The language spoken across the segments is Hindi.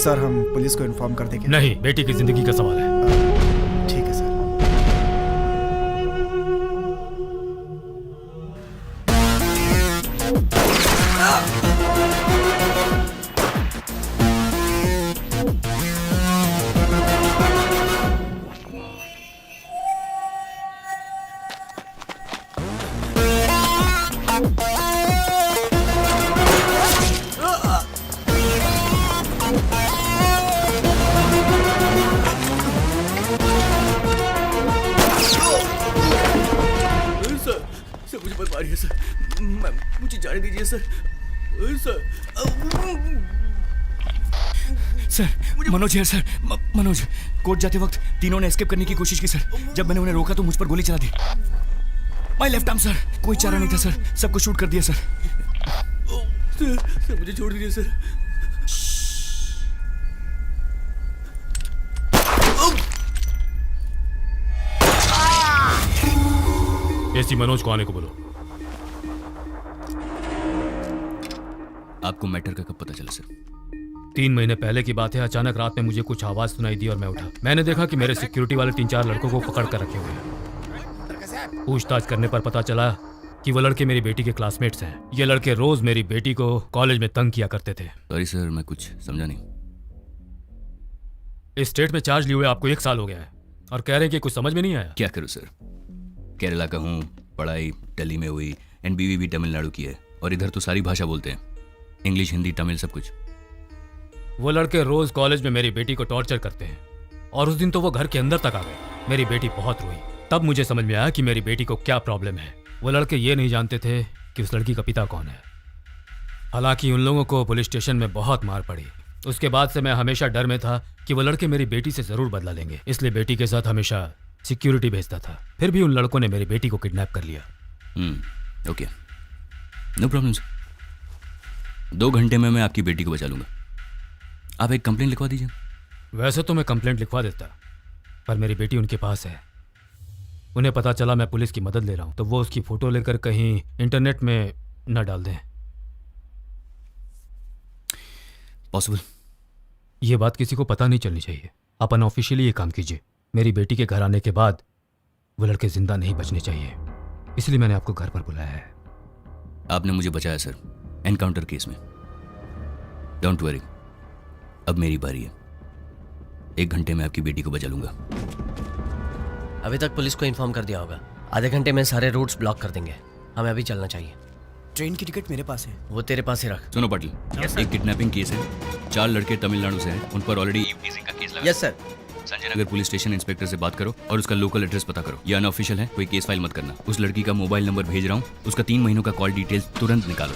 सर हम पुलिस को इन्फॉर्म कर देंगे। नहीं, बेटी की जिंदगी का सवाल है। ठीक है सर। मुझे मत मारिए सर, मुझे जाने दीजिए सर। सर मनोज है सर। मनोज, कोर्ट जाते वक्त तीनों ने एस्केप करने की कोशिश की सर। जब मैंने उन्हें रोका तो मुझ पर गोली चला दी। My left arm sir. कोई चारा नहीं था सर, सबको शूट कर दिया सर। सर मुझे छोड़ दीजिए सर। एसी मनोज को आने को बोलो। आपको मैटर का कब पता चला सर? 3 महीने पहले की बात है। अचानक रात में मुझे कुछ आवाज सुनाई दी और मैं उठा। मैंने देखा कि मेरे सिक्योरिटी वाले 3-4 लड़कों को पकड़ कर रखे हुए हैं। पूछताछ करने पर पता चला कि वो लड़के मेरी बेटी के क्लासमेट्स हैं। ये लड़के रोज मेरी बेटी को कॉलेज में तंग किया करते थे। सॉरी सर, मैं कुछ समझा नहीं। इस स्टेट में चार्ज लिए हुए आपको 1 साल हो गया है और कह रहे हैं कि कुछ समझ में नहीं आया। क्या करूं सर, केरला का हूँ, पढ़ाई दिल्ली में हुई, एंड बीवी भी तमिलनाडु की है, और इधर तो सारी भाषा बोलते हैं, इंग्लिश हिंदी तमिल सब कुछ। वो लड़के रोज कॉलेज में मेरी बेटी को टॉर्चर करते हैं और उस दिन तो वो घर के अंदर तक आ गए। मेरी बेटी बहुत रोई। तब मुझे समझ में आया कि मेरी बेटी को क्या प्रॉब्लम है। वो लड़के ये नहीं जानते थे कि उस लड़की का पिता कौन है। हालांकि उन लोगों को पुलिस स्टेशन में बहुत मार पड़ी। उसके बाद से मैं हमेशा डर में था कि वो लड़के मेरी बेटी से जरूर बदला लेंगे, इसलिए बेटी के साथ हमेशा सिक्योरिटी भेजता था। फिर भी उन लड़कों ने मेरी बेटी को किडनैप कर लिया। Okay, no problem sir. 2 घंटे में मैं आपकी बेटी को बचा लूंगा। आप एक कंप्लेंट लिखवा दीजिए। वैसे तो मैं कंप्लेंट लिखवा देता, पर मेरी बेटी उनके पास है। उन्हें पता चला मैं पुलिस की मदद ले रहा हूं तो वो उसकी फोटो लेकर कहीं इंटरनेट में न डाल दें। पॉसिबल? ये बात किसी को पता नहीं चलनी चाहिए। आप अनऑफिशियली ये काम कीजिए। मेरी बेटी के घर आने के बाद वो लड़के जिंदा नहीं बचने चाहिए, इसलिए मैंने आपको घर पर बुलाया है। आपने मुझे बचाया सर, एनकाउंटर केस में। डोंट वरी, अब मेरी बारी है। 1 घंटे में आपकी बेटी को बचा लूंगा। अभी तक पुलिस को इन्फॉर्म कर दिया होगा। आधे घंटे में सारे रूट्स ब्लॉक कर देंगे। हमें अभी चलना चाहिए। ट्रेन की टिकट मेरे पास है। वो तेरे पास ही रख। सुनो पाटिल, एक किडनैपिंग केस है, 4 लड़के तमिलनाडु से हैं, उन पर ऑलरेडी ईवटीजिंग का केस लगा। Yes sir. Sanjay Nagar police station inspector से बात करो और उसका लोकल एड्रेस पता करो। ये अनऑफिशियल है, कोई केस फाइल मत करना। उस लड़की का मोबाइल नंबर भेज रहा हूँ, उसका 3 महीनों का कॉल डिटेल्स तुरंत निकालो।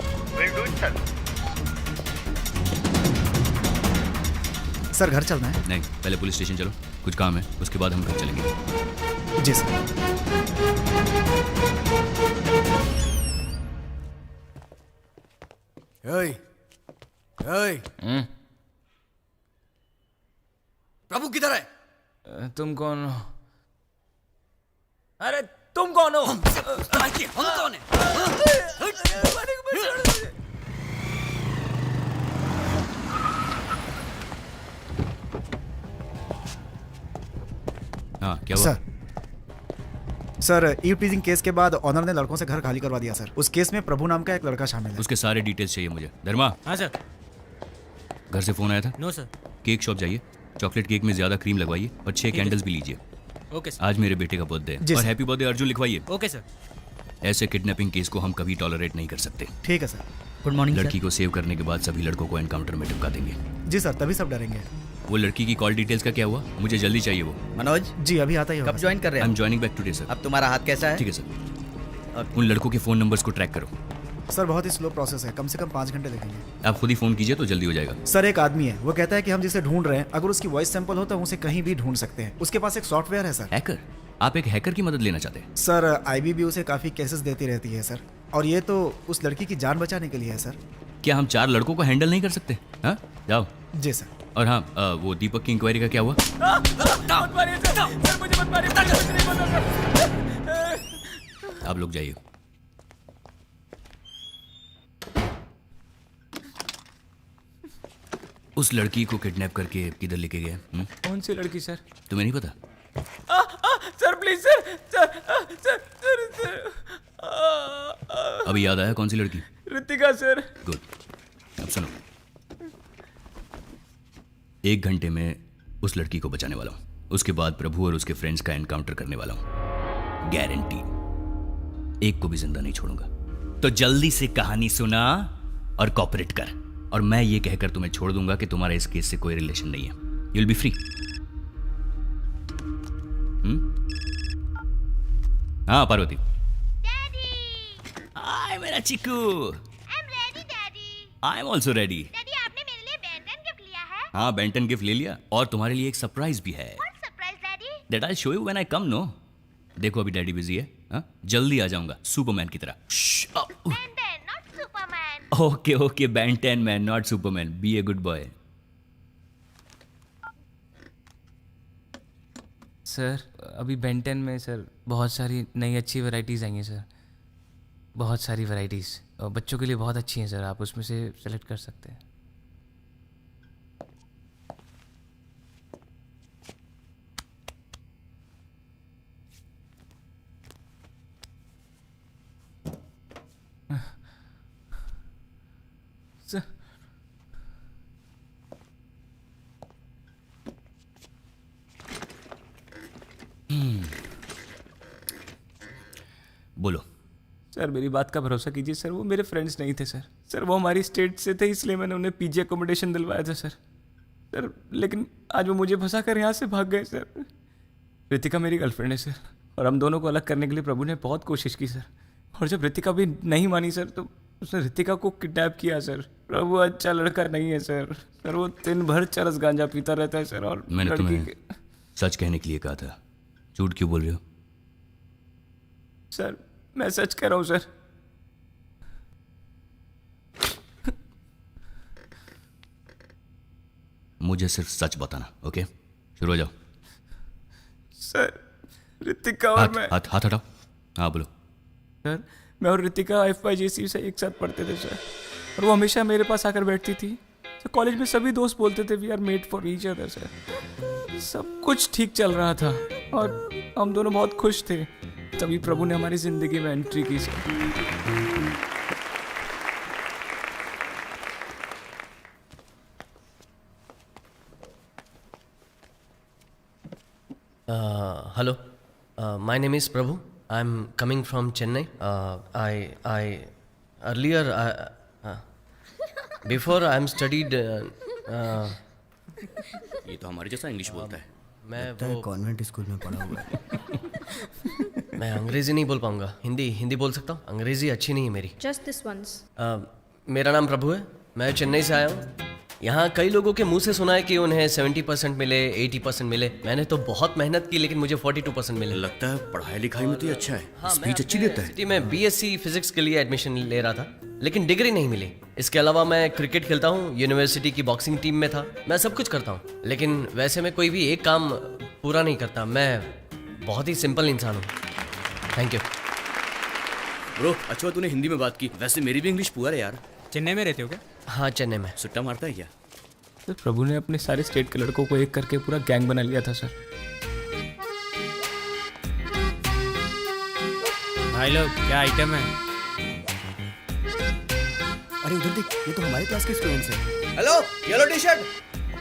सर घर चलना है? नहीं, पहले पुलिस स्टेशन चलो, कुछ काम है, उसके बाद हम घर चलेंगे। जी सर। ओए, ओए। प्रभु किधर है? तुम कौन हो? अरे तुम कौन हो? हम कौन है? हाँ, क्या हुआ? सर ईव टीजिंग केस के बाद ऑनर ने लड़कों से घर खाली करवा दिया सर। उस केस में प्रभु नाम का एक लड़का शामिल है। उसके सारे डिटेल्स चाहिए मुझे। धर्मा। हाँ सर। घर से फोन आया था? No sir. केक शॉप जाइए, चॉकलेट केक में ज्यादा क्रीम लगवाइए और 6 कैंडल्स भी लीजिए। Okay sir. आज मेरे बेटे का बर्थडे है और हैप्पी बर्थडे अर्जुन लिखवाइए। Okay sir. ऐसे किडनैपिंग केस को हम कभी टॉलरेट नहीं कर सकते। ठीक है सर। गुड मॉर्निंग लड़की को सेव करने के बाद सभी लड़कों को एनकाउंटर में टिपका देंगे। जी सर, तभी सब डरेंगे। वो लड़की की कॉल डिटेल्स का क्या हुआ? मुझे जल्दी चाहिए वो। मनोज जी अभी आता ही होगा। कब ज्वाइन कर रहे आई हैं? Am joining back today sir. अब तुम्हारा हाथ कैसा है? ठीक है सर। उन लड़कों के फोन नंबर्स को ट्रैक करो। सर बहुत ही स्लो प्रोसेस है, कम से कम 5 घंटे लगेंगे। आप खुद ही फोन कीजिए तो जल्दी हो जाएगा। सर एक आदमी है, वो कहता है कि हम जिसे ढूंढ रहे हैं अगर उसकी वॉइस सैंपल हो तो हम उसे कहीं भी ढूंढ सकते हैं। उसके पास एक सॉफ्टवेयर है सर। हैकर? आप एक हैकर की मदद लेना चाहते हैं? सर आईबीबी उसे काफी केसेस देती रहती है सर, और ये तो उस लड़की की जान बचाने के लिए है सर। क्या हम 4 लड़कों को हैंडल नहीं कर सकते? हाँ जाओ। जी सर। और हाँ, वो दीपक की इंक्वायरी का क्या हुआ? आप लोग जाइए। उस लड़की को किडनैप करके किधर लेके गए? कौन सी लड़की सर? तुम्हें नहीं पता? सर प्लीज सर अभी याद आया कौन सी लड़की? ऋतिका सर। गुड। अब सुनो, 1 घंटे में उस लड़की को बचाने वाला हूं। उसके बाद प्रभु और उसके फ्रेंड्स का एनकाउंटर करने वाला हूं, गारंटी। एक को भी जिंदा नहीं छोड़ूंगा। तो जल्दी से कहानी सुना और कॉपरेट कर, और मैं ये कहकर तुम्हें छोड़ दूंगा कि तुम्हारा इस केस से कोई रिलेशन नहीं है। You will be free. हाँ पार्वती। हाय मेरा chikoo. I'm ready, Daddy. I am also ready. Daddy, आपने मेरे लिए बेंटन गिफ्ट लिया है? हाँ, बेंटन गिफ्ट ले लिया, और तुम्हारे लिए एक सरप्राइज भी है। What surprise, Daddy? That I show you when I come. No, देखो अभी डैडी बिजी है। हाँ, जल्दी आ जाऊंगा सुपरमैन की तरह। Benton, not Superman. Okay okay, Benton man not Superman. Be a good boy. Sir अभी बेंटन में सर बहुत सारी नई अच्छी वैरायटीज़ आई हैं सर, बहुत सारी वैरायटीज़, और बच्चों के लिए बहुत अच्छी हैं सर। आप उसमें से सेलेक्ट कर सकते हैं। सर बोलो। सर मेरी बात का भरोसा कीजिए सर, वो मेरे फ्रेंड्स नहीं थे सर। सर वो हमारी स्टेट से थे, इसलिए मैंने उन्हें पीजी अकोमोडेशन दिलवाया था सर। सर लेकिन आज वो मुझे फंसा कर यहाँ से भाग गए सर। ऋतिका मेरी गर्लफ्रेंड है सर, और हम दोनों को अलग करने के लिए प्रभु ने बहुत कोशिश की सर। और जब ऋतिका भी नहीं मानी सर, तो उसने ऋतिका को किडनैप किया सर। प्रभु अच्छा लड़का नहीं है सर। सर वो दिन भर चरस गांजा पीता रहता है सर। और मैंने लड़की तुम्हें सच कहने के लिए कहा था, झूठ क्यों बोल रहे हो? सर मैं सच कह रहा हूँ सर। मुझे सिर्फ सच बताना, ओके? शुरू हो जाओ। सर ऋतिका और हाथ मैं हाथ हाथ हटाओ। हाँ बोलो। सर मैं और ऋतिका FYJC से एक साथ पढ़ते थे सर, और वो हमेशा मेरे पास आकर बैठती थी। तो कॉलेज में सभी दोस्त बोलते थे we are made for each other sir. सब कुछ ठीक चल रहा था और हम दोनों बहुत खुश थे। तभी प्रभु ने हमारी जिंदगी में एंट्री की sir. Hello, my name is Prabhu. I'm coming from Chennai. I earlier before I'm studied. ये तो हमारे जैसा इंग्लिश बोलता है। मैं वो कॉन्वेंट स्कूल में पढ़ा हुआ है। मैं अंग्रेजी नहीं बोल पाऊंगा, हिंदी बोल सकता हूँ। अंग्रेजी अच्छी नहीं है मेरी। Just this once. मेरा नाम प्रभु है, मैं चेन्नई से आया हूँ। यहाँ कई लोगों के मुंह से सुना है कि उन्हें 70% मिले, 80% मिले। मैंने तो बहुत मेहनत की, लेकिन मुझे 42% मिले। लगता है पढ़ाई लिखाई में तो ये अच्छा है, हाँ, स्पीच अच्छी देता है। सिटी में BSc फिजिक्स के लिए एडमिशन ले रहा था, लेकिन डिग्री नहीं मिली। इसके अलावा मैं क्रिकेट खेलता हूँ, यूनिवर्सिटी की बॉक्सिंग टीम में था। मैं सब कुछ करता हूँ, लेकिन वैसे मैं कोई भी एक काम पूरा नहीं करता। मैं बहुत ही सिंपल इंसान हूँ। Thank you. ब्रो अच्छा तूने हिंदी में बात की, वैसे मेरी भी इंग्लिश पुअर है यार। चेन्नई में रहते हो क्या? हाँ, चेन्नई में। सुट्टा मारता है क्या? सर प्रभु ने अपने सारे स्टेट के लड़कों को एक करके पूरा गैंग बना लिया था सर। भाई लोग क्या आइटम है? अरे उधर देख, ये तो हमारे क्लास के स्टूडेंट्स हैं। हेलो येलो टी शर्ट,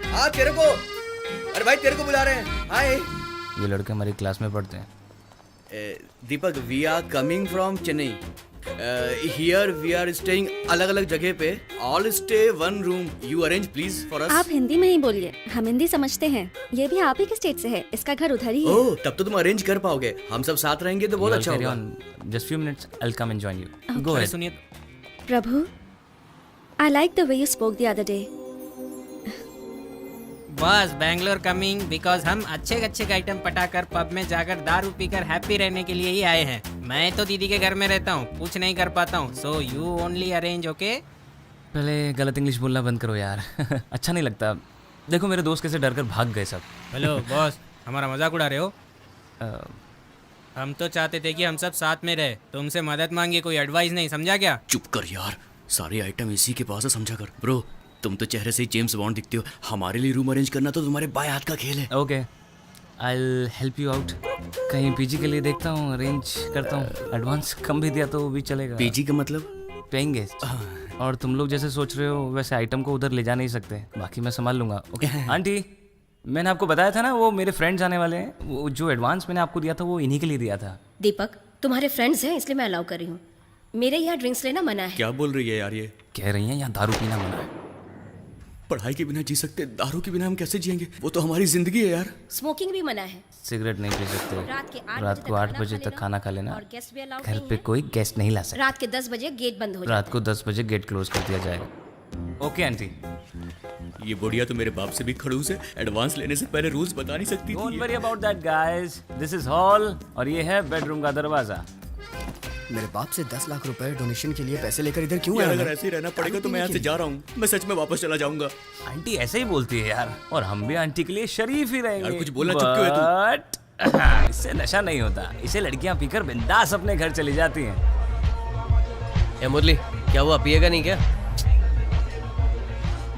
हाँ तेरे को, अरे भाई तेरे को बुला रहे हैं। हाय ये लड़के हमारी क्लास में पढ़ते हैं। Deepak, we are coming from Chennai. Here we are staying अलग अलग जगह पे, all stay one room. You arrange please for us. आप हिंदी में ही बोलिए, हम हिंदी समझते हैं। ये भी आप ही के स्टेट से है, इसका घर उधर ही है। ओह तब तो तुम अरेंज कर पाओगे, हम सब साथ रहेंगे तो बहुत अच्छा होगा। Just few minutes, I will come and join you. Go ahead. सुनिए प्रभु, I like the way you spoke the other day. बस बैंगलोर कमिंग बिकॉज हम अच्छे अच्छे आइटम पटाकर पब में जाकर दारू पीकर हैप्पी रहने के लिए ही आए हैं। मैं तो दीदी के घर में रहता हूँ, कुछ नहीं कर पाता हूँ। So you only arrange, okay? पहले गलत इंग्लिश बोलना बंद करो यार। अच्छा नहीं लगता। देखो मेरे दोस्त कैसे डर कर भाग गए सब। हेलो बॉस, हमारा मजाक उड़ा रहे हो? हम तो चाहते थे कि हम सब साथ में रहे, तुमसे मदद मांगी, कोई एडवाइस नहीं, समझा क्या? चुप कर यार, सारे आइटम इसी के पास है, समझा कर। ब्रो तुम तो चेहरे से ही जेम्स बॉन्ड दिखते हो, हमारे लिए रूम अरेंज करना तो तुम्हारे बाएं हाथ का खेल है। Okay, I help you out. कहीं पीजी के लिए देखता हूँ, अरेंज करता हूँ। एडवांस कम भी दिया तो वो भी चलेगा। पीजी का मतलब? Paying guest. और तुम लोग जैसे सोच रहे हो वैसे आइटम को उधर ले जा नहीं सकते, बाकी मैं संभाल लूंगा। ओके आंटी, मैंने आपको बताया था ना वो मेरे फ्रेंड्स आने वाले हैं, वो जो एडवांस मैंने आपको दिया था वो इन्हीं के लिए दिया था। दीपक, तुम्हारे फ्रेंड्स हैं इसलिए मैं अलाउ कर रही हूँ। मेरे यहाँ ड्रिंक्स लेना मना है। क्या बोल रही है यार ये? कह रही हैं यहाँ दारू पीना मना है। पढ़ाई के बिना जी सकते, दारू के बिना हम कैसे जिएंगे? वो तो हमारी जिंदगी है यार। स्मोकिंग भी मना है। सिगरेट नहीं पी सकते। रात को 8 बजे तक खाना खा लेना। और गेस्ट भी अलाउड घर नहीं पे है। कोई गेस्ट नहीं ला सकता। रात के 10 बजे गेट बंद हो जाता रात को 10 बजे गेट क्लोज कर दिया जाएगा। Okay aunty. ये बुढ़िया तो मेरे बाप से भी खड़ूस है, एडवांस लेने से पहले रूल्स बता नहीं सकती डोंट थी। Worry about that guys, this is hall और ये है बेडरूम का दरवाजा। मेरे बाप से 10 लाख रुपए डोनेशन के लिए पैसे लेकर इधर क्यों यार आया अगर मैं? ऐसे ही रहना पड़ेगा तो मैं यहाँ से जा रहा हूँ। मैं सच में वापस चला जाऊंगा। आंटी ऐसे ही बोलती है यार, और हम भी आंटी के लिए शरीफ ही रहेंगे। यार कुछ बोलना चुप क्यों है तू? बट इससे नशा नहीं होता, इसे लड़कियां पीकर बिंदास अपने घर चली जाती हैं। ए मुरली, क्या हुआ? पिएगा नहीं क्या?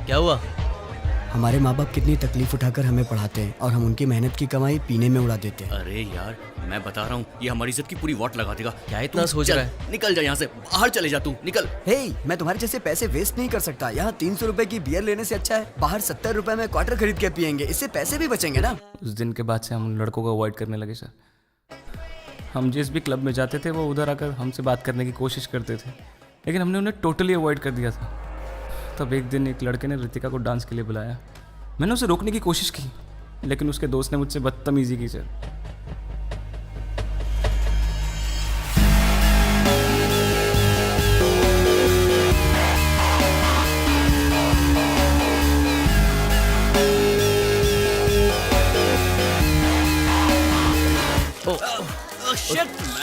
क्या हुआ? हमारे माँ बाप कितनी तकलीफ उठाकर हमें पढ़ाते हैं और हम उनकी मेहनत की कमाई पीने में उड़ा देते हैं। अरे यार मैं बता रहा हूँ, ये हमारी इज्जत की पूरी वाट लगा देगा। क्या इतना सोच रहा है? निकल जा यहाँ से, बाहर चले जा तू, निकल। हे, मैं तुम्हारे जैसे पैसे वेस्ट नहीं कर सकता। यहाँ 300 रुपए की बियर लेने से अच्छा है बाहर 70 रुपए में क्वार्टर खरीद के पियेंगे, इससे पैसे भी बचेंगे ना। उस दिन के बाद से हम उन लड़कों को अवॉइड करने लगे सर। हम जिस भी क्लब में जाते थे वो उधर आकर हमसे बात करने की कोशिश करते थे, लेकिन हमने उन्हें टोटली अवॉइड कर दिया था। तब एक दिन एक लड़के ने रितिका को डांस के लिए बुलाया। मैंने उसे रोकने की कोशिश की, लेकिन उसके दोस्त ने मुझसे बदतमीजी की सर।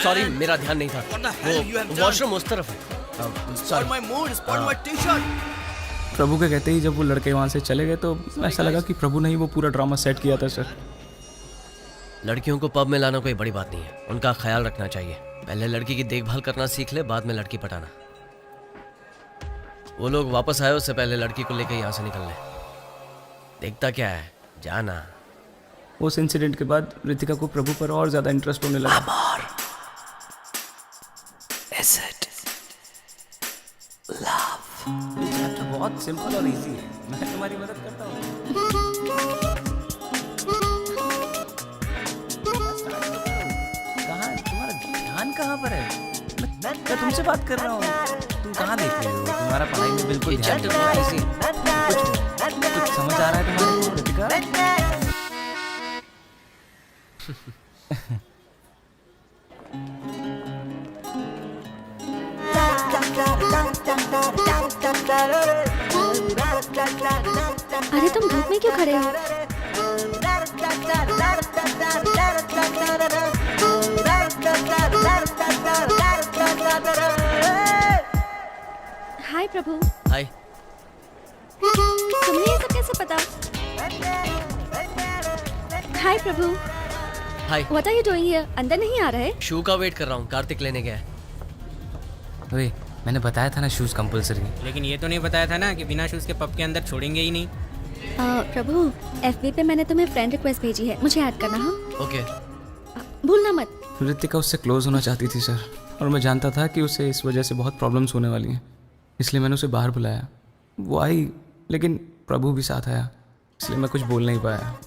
सॉरी, मेरा ध्यान नहीं था। वो वॉशरूम उस तरफ है। प्रभु के कहते ही जब वो लड़के वहाँ से चले गए तो ऐसा लगा कि प्रभु ने ही वो पूरा ड्रामा सेट किया था सर। लड़कियों को पब में लाना कोई बड़ी बात नहीं है, उनका ख्याल रखना चाहिए। पहले लड़की की देखभाल करना सीख ले, बाद में लड़की पटाना। वो लोग वापस आए उससे पहले लड़की को लेकर यहाँ से निकल ले। देखता क्या है, जाना। उस इंसिडेंट के बाद रितिका को प्रभु पर और ज्यादा इंटरेस्ट होने लगा। चैप्टर बहुत सिंपल और इजी है, मैं तुम्हारी मदद करता हूँ। कहाँ तुम्हारा ध्यान कहाँ पर है? मैं तुमसे बात कर रहा हूँ, तुम कहाँ देख रहे हो? तुम्हारा पढ़ाई में बिल्कुल ध्यान नहीं है। कुछ समझ आ रहा है तुम्हारे को रितिका? अरे तुम धूप में क्यों खड़े हो? हाय प्रभु। हाय। तुम्हें ये सब कैसे पता? Hi Prabhu. Hi. What are you doing here? अंदर नहीं आ रहे? शू का वेट कर रहा हूँ, कार्तिक लेने गया है। अरे मैंने बताया था ना शूज कंपलसरी। लेकिन ये तो नहीं बताया था ना कि बिना शूज के पब के अंदर छोड़ेंगे ही नहीं। प्रभु, FB पे मैंने तुम्हें फ्रेंड रिक्वेस्ट भेजी है, मुझे ऐड करना। हाँ ओके। भूलना मत। रितिका उससे क्लोज होना चाहती थी सर, और मैं जानता था कि उसे इस वजह से बहुत प्रॉब्लम्स होने वाली हैं, इसलिए मैंने उसे बाहर बुलाया। वो आई, लेकिन प्रभु भी साथ आया, इसलिए मैं कुछ बोल नहीं पाया।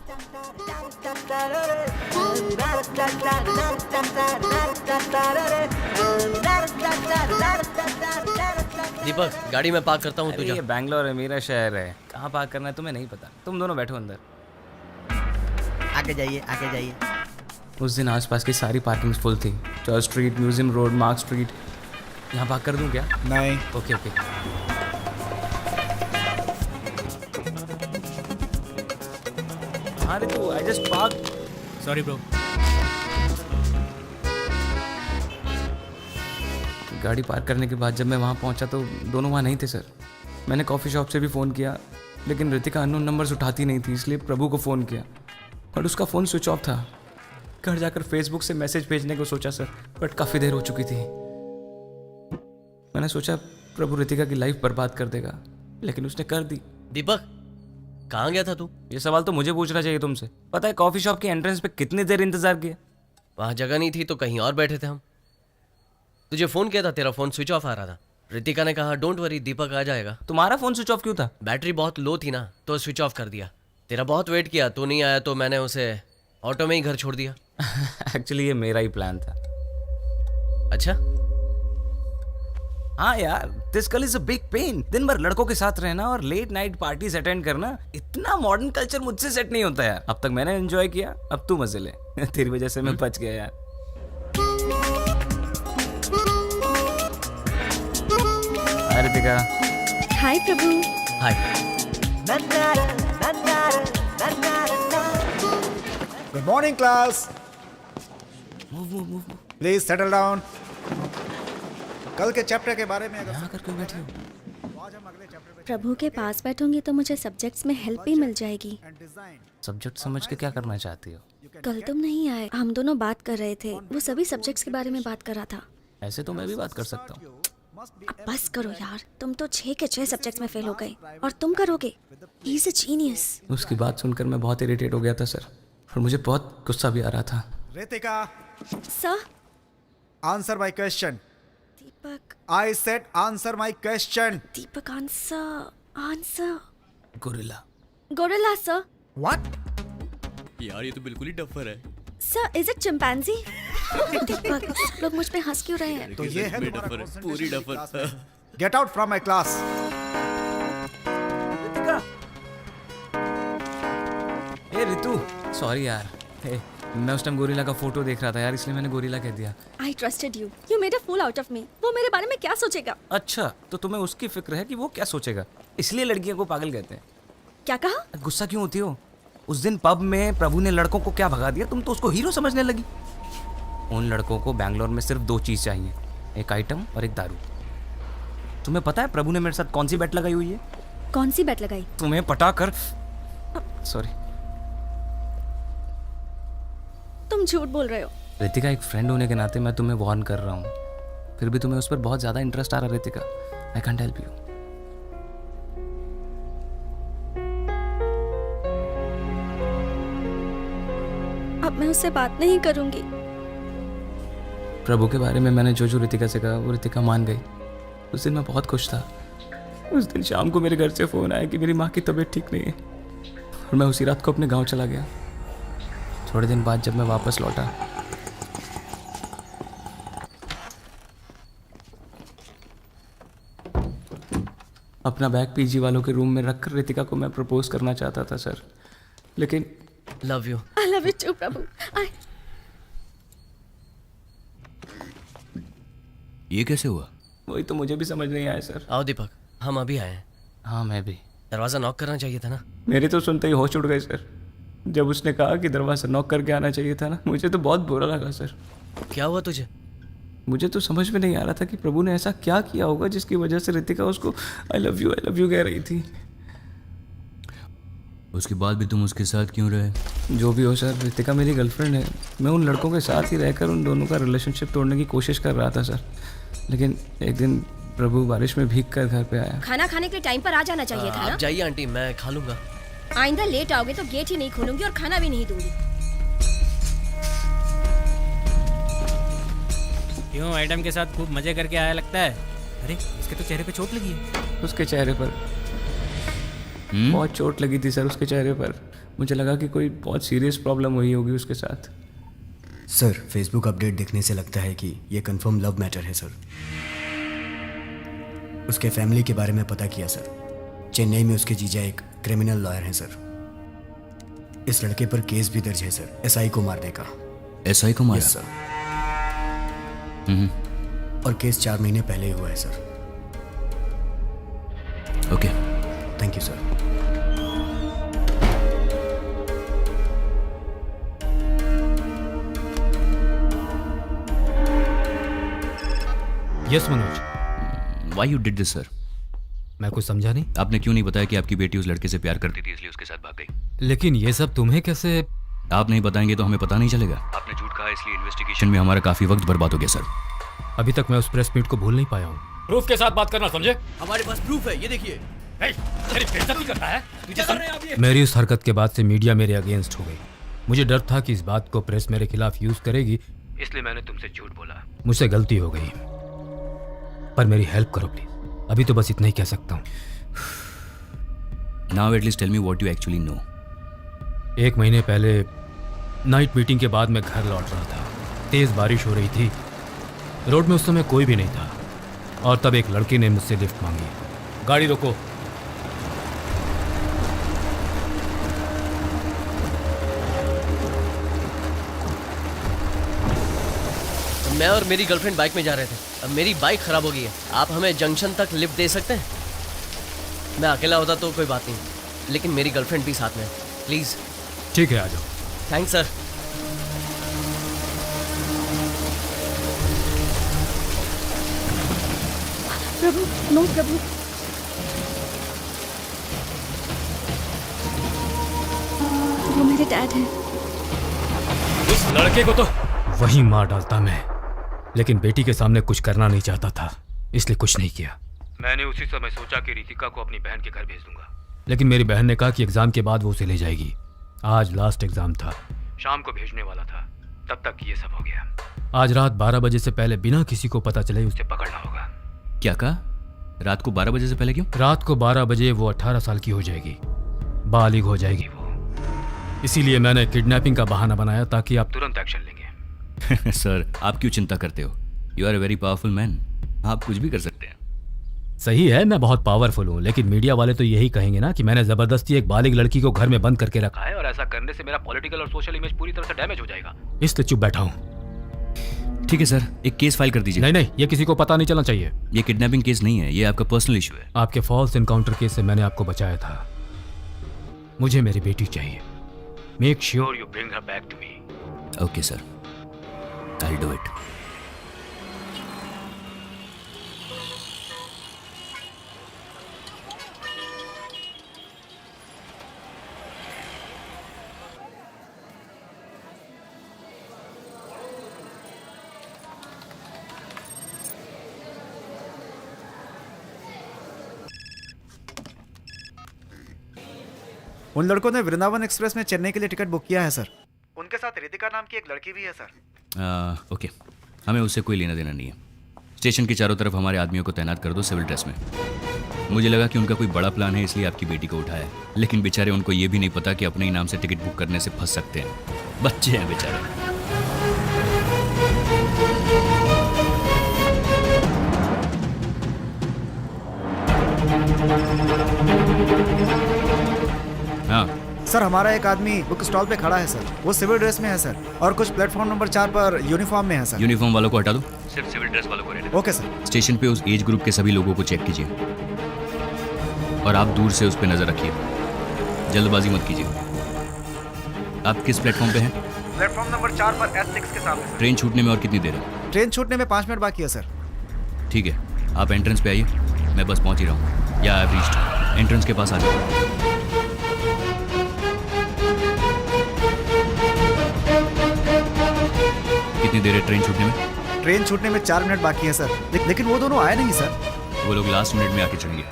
दीपक, गाड़ी में पार्क करता हूँ, तू जा। ये बैंगलोर है, मेरा शहर है, कहाँ पार्क करना है तुम्हें नहीं पता। तुम दोनों बैठो अंदर। आगे जाइए, आगे जाइए। उस दिन आसपास की सारी पार्किंग फुल थी। Church street, museum road, mark street. यहाँ पार्क कर दूँ क्या? नहीं। Okay okay. अरे तो I just park. Sorry bro. गाड़ी पार्क करने के बाद जब मैं वहाँ पहुँचा तो दोनों वहाँ नहीं थे सर। मैंने कॉफ़ी शॉप से भी फ़ोन किया, लेकिन रितिका अननोन नंबर्स उठाती नहीं थी, इसलिए प्रभु को फ़ोन किया, बट उसका फ़ोन स्विच ऑफ था। घर जाकर फेसबुक से मैसेज भेजने को सोचा सर, बट काफ़ी देर हो चुकी थी। मैंने सोचा प्रभु रितिका की लाइफ बर्बाद कर देगा, लेकिन उसने कर दी। दीपक, कहाँ गया था तू? ये सवाल तो मुझे पूछना चाहिए तुमसे। पता है कॉफी शॉप के एंट्रेंस पे कितनी देर इंतजार किया? वहाँ जगह नहीं थी तो कहीं और बैठे थे हम। तुझे फोन किया था, तेरा फोन स्विच ऑफ आ रहा था। रितिका ने कहा डोंट वरी, दीपक आ जाएगा। तुम्हारा फोन स्विच ऑफ क्यों था? बैटरी बहुत लो थी ना, तो स्विच ऑफ कर दिया। तेरा बहुत वेट किया, तू नहीं आया तो मैंने उसे ऑटो में ही घर छोड़ दिया। एक्चुअली ये मेरा ही प्लान था। अच्छा, हाँ यार, दिस कल इज अ बिग पेन। दिन भर लड़कों के साथ रहना और लेट नाइट पार्टीज अटेंड करना, इतना मॉडर्न कल्चर मुझसे सेट नहीं होता यार। अब तक मैंने एंजॉय किया, अब तू मजे ले। तेरी वजह से मैं बच गया यार। Hi Ritika. Hi Prabhu. Hi. Good morning class. Please settle down. कल के चैप्टर के बारे में अगर यहाँ करके बैठे हो। आज हम अगले चैप्टर में प्रभु के पास बैठूंगी तो मुझे सब्जेक्ट्स में हेल्प भी मिल जाएगी। डिजाइन। सब्जेक्ट समझ के क्या करना चाहती हो? कल तुम नहीं आए, हम दोनों बात कर रहे थे। वो सभी सब्जेक्ट्स के बारे में बात कर रहा था। ऐसे तो मैं भी बात कर सकता हूँ। अब बस करो यार, तुम तो 6 के 6 सब्जेक्ट्स में फेल हो गए और तुम करोगे। He is a genius. उसकी बात सुनकर मैं बहुत इरिटेट हो गया था सर, और मुझे बहुत गुस्सा भी आ रहा था। Ritika, sir. Answer my question. Deepak. I said answer my question. Deepak answer. Gorilla. Gorilla sir. What? यार ये तो बिल्कुल ही डफर है। Sir is it chimpanzee? Deepak, सब लोग मुझ पे हंस क्यों रहे हैं? तो ये है में तुम्हारा डफर है, concentration पूरी की डफर। क्लास में। Get out from my class. A Ritu, sorry यार। ए, मैं उस टाइम गोरिल्ला का फोटो देख रहा था यार, इसलिए मैंने गोरिल्ला कह दिया। I trusted you. You made a fool out of me. वो मेरे बारे में क्या सोचेगा? अच्छा, तो तुम्हें उसकी फिक्र है कि वो क्या सोचेगा, इसलिए लड़कियों को पागल कहते हैं। क्या कहा? गुस्सा क्यों होती हो? उस दिन पब में प्रभु ने लड़कों को क्या भगा दिया, तुम तो उसको हीरो समझने लगी। उन लड़कों को बैंगलोर में सिर्फ 2 चीज़ चाहिए, एक आइटम और एक दारू। तुम्हें पता है प्रभु ने मेरे साथ कौन सी बेट लगाई हुई है? कौन सी बेट लगाई? तुम्हें पटा कर। सॉरी। तुम झूठ बोल रहे हो। रितिका, एक फ्रेंड होने के नाते मैं तुम्हें वार्न कर रहा हूँ, फिर भी तुम्हें उस पर बहुत ज़्यादा इंटरेस्ट आ रहा है Ritika. I can't help you. अब मैं उससे बात नहीं करूंगी। प्रभु के बारे में मैंने जो रितिका से कहा वो रितिका मान गई। उस दिन मैं बहुत खुश था। उस दिन शाम को मेरे घर से फ़ोन आया कि मेरी माँ की तबीयत ठीक नहीं है, और मैं उसी रात को अपने गांव चला गया। थोड़े दिन बाद जब मैं वापस लौटा, अपना बैग पीजी वालों के रूम में रखकर रितिका को मैं प्रपोज करना चाहता था सर, लेकिन love you. I love you too Prabhu. ये कैसे हुआ? वही तो मुझे भी समझ नहीं आया सर। आओ दीपक, हम अभी आए हैं। हाँ मैं भी। दरवाजा नॉक करना चाहिए था ना। मेरे तो सुनते ही होश उड़ गए सर। जब उसने कहा कि दरवाजा नॉक करके आना चाहिए था ना, मुझे तो बहुत बुरा लगा सर। क्या हुआ तुझे? मुझे तो समझ में नहीं आ रहा था कि प्रभु ने ऐसा क्या किया होगा जिसकी वजह से रितिका उसको आई लव यू कह रही थी। उसके बाद भी तुम उसके साथ क्यों रहे? जो भी हो सर, रितिका मेरी गर्लफ्रेंड है। मैं उन लड़कों के साथ ही रहकर उन दोनों का रिलेशनशिप तोड़ने की कोशिश कर रहा था सर, लेकिन एक दिन प्रभु बारिश में भीग कर घर पे आया। खाना खाने के टाइम पर आ जाना चाहिए था आप ना। जाइए आंटी, मैं खा लूंगा। आइंदा लेट आओगे तो गेट ही नहीं खोलूंगी और खाना भी नहीं दूंगी। क्यों, आइटम के साथ खूब मजे करके आया लगता है। अरे इसके तो चेहरे पे चोट लगी है। उसके चेहरे पर बहुत चोट लगी थी सर। उसके चेहरे पर मुझे लगा कि कोई बहुत सीरियस प्रॉब्लम हुई होगी उसके साथ। सर, फेसबुक अपडेट देखने से लगता है कि ये कंफर्म लव मैटर है सर। उसके फैमिली के बारे में पता किया सर। चेन्नई में उसके जीजा एक क्रिमिनल लॉयर हैं सर। इस लड़के पर केस भी दर्ज है सर, एसआई को मारने का। एसआई को मारा? Yes sir. और केस 4 महीने पहले ही हुआ है sir. Okay, thank you sir. Yes Manoj. Why you did this sir? मैं कुछ समझा नहीं। आपने क्यों नहीं बताया कि आपकी बेटी उस लड़के से प्यार करती थी इसलिए उसके साथ भाग गई? लेकिन ये सब तुम्हें कैसे? आप नहीं बताएंगे तो हमें पता नहीं चलेगा। आपने झूठ कहा इसलिए इन्वेस्टिगेशन में हमारा काफी वक्त बर्बाद हो गया सर। अभी तक मैं उस प्रेस मीट को भूल नहीं पाया हूँ। प्रूफ के साथ बात करना, समझे? हमारे पास प्रूफ है, ये देखिए। मेरी बेइज्जती करता है मेरी इस हरकत के बाद से मीडिया मेरे अगेंस्ट हो गई। मुझे डर था कि इस बात को प्रेस मेरे खिलाफ यूज करेगी, इसलिए मैंने तुमसे झूठ बोला। मुझसे गलती हो गई, पर मेरी हेल्प करो प्लीज। अभी तो बस इतना ही कह सकता हूँ। Now at least tell me what you actually know. 1 महीने पहले नाइट मीटिंग के बाद मैं घर लौट रहा था। तेज बारिश हो रही थी, रोड में उस समय कोई भी नहीं था, और तब एक लड़के ने मुझसे लिफ्ट मांगी। गाड़ी रोको। मैं और मेरी गर्लफ्रेंड बाइक में जा रहे थे। अब मेरी बाइक खराब हो गई है। आप हमें जंक्शन तक लिफ्ट दे सकते हैं? मैं अकेला होता तो कोई बात नहीं, लेकिन मेरी गर्लफ्रेंड भी साथ में है। प्लीज़। ठीक है, आ जाओ। Thanks sir. Prabhu, no Prabhu. वो मेरे डैड हैं। उस लड़के को तो वही मार डालता मैं, लेकिन बेटी के सामने कुछ करना नहीं चाहता था, इसलिए कुछ नहीं किया। मैंने उसी समय सोचा कि रितिका को अपनी बहन के घर भेज दूंगा, लेकिन मेरी बहन ने कहा कि एग्जाम के बाद वो उसे ले जाएगी। आज लास्ट एग्जाम था, शाम को भेजने वाला था, तब तक ये सब हो गया। आज रात 12 बजे से पहले बिना किसी को पता चले उसे पकड़ना होगा। क्या कहा? रात को 12 बजे से पहले क्यों? रात को 12 बजे वो 18 साल की हो जाएगी, बालिग हो जाएगी वो। इसीलिए मैंने किडनैपिंग का बहाना बनाया ताकि आप तुरंत एक्शन लेंगे। सर, आप क्यों चिंता करते हो? You are a very powerful man, आप कुछ भी कर सकते हैं। सही है, मैं बहुत पावरफुल हूँ, लेकिन मीडिया वाले तो यही कहेंगे ना कि मैंने जबरदस्ती एक बालिग लड़की को घर में बंद करके रखा है, और ऐसा करने से मेरा पॉलिटिकल और सोशल इमेज पूरी तरह से डैमेज हो जाएगा, इसलिए चुप बैठा हूँ। ठीक है सर, एक केस फाइल कर दीजिए। नहीं, ये किसी को पता नहीं चलना चाहिए। ये किडनैपिंग केस नहीं है, ये आपका पर्सनल इशू है। आपके फॉल्स एनकाउंटर केस से मैंने आपको बचाया था। मुझे मेरी बेटी चाहिए। Make sure you bring her back to me. Okay sir, I will do it. उन लड़कों ने वृंदावन एक्सप्रेस में चेन्नई के लिए टिकट बुक किया है सर। उनके साथ रितिका नाम की एक लड़की भी है सर। ओके, हमें उससे कोई लेना देना नहीं है। स्टेशन के चारों तरफ हमारे आदमियों को तैनात कर दो सिविल ड्रेस में। मुझे लगा कि उनका कोई बड़ा प्लान है, इसलिए आपकी बेटी को उठाया, लेकिन बेचारे उनको ये भी नहीं पता कि अपने ही नाम से टिकट बुक करने से फंस सकते हैं। बच्चे हैं बेचारे। हाँ सर, हमारा एक आदमी बुक स्टॉल पे खड़ा है सर। वो सिविल ड्रेस में है सर, और कुछ प्लेटफॉर्म नंबर 4 पर यूनिफॉर्म में है सर। यूनिफॉर्म वालों को हटा दो, सिर्फ सिविल ड्रेस वालों को रहने दो। Okay sir. स्टेशन पे उस एज ग्रुप के सभी लोगों को चेक कीजिए, और आप दूर से उस पर नजर रखिए, जल्दबाजी मत कीजिए। आप किस प्लेटफॉर्म पे हैं? प्लेटफॉर्म नंबर 4 पर S6 के सामने। ट्रेन छूटने में और कितनी देर है? ट्रेन छूटने में 5 मिनट बाकी है सर। ठीक है, आप एंट्रेंस पे आइए, मैं बस पहुंच ही रहा हूँ। या आई हैव रीच्ड। एंट्रेंस के पास आ जाओ। कितनी देर है ट्रेन छूटने में? ट्रेन छूटने में 4 मिनट बाकी है सर। लेकिन वो दोनों आए नहीं सर। वो लोग लास्ट मिनट में आके चढ़ेंगे।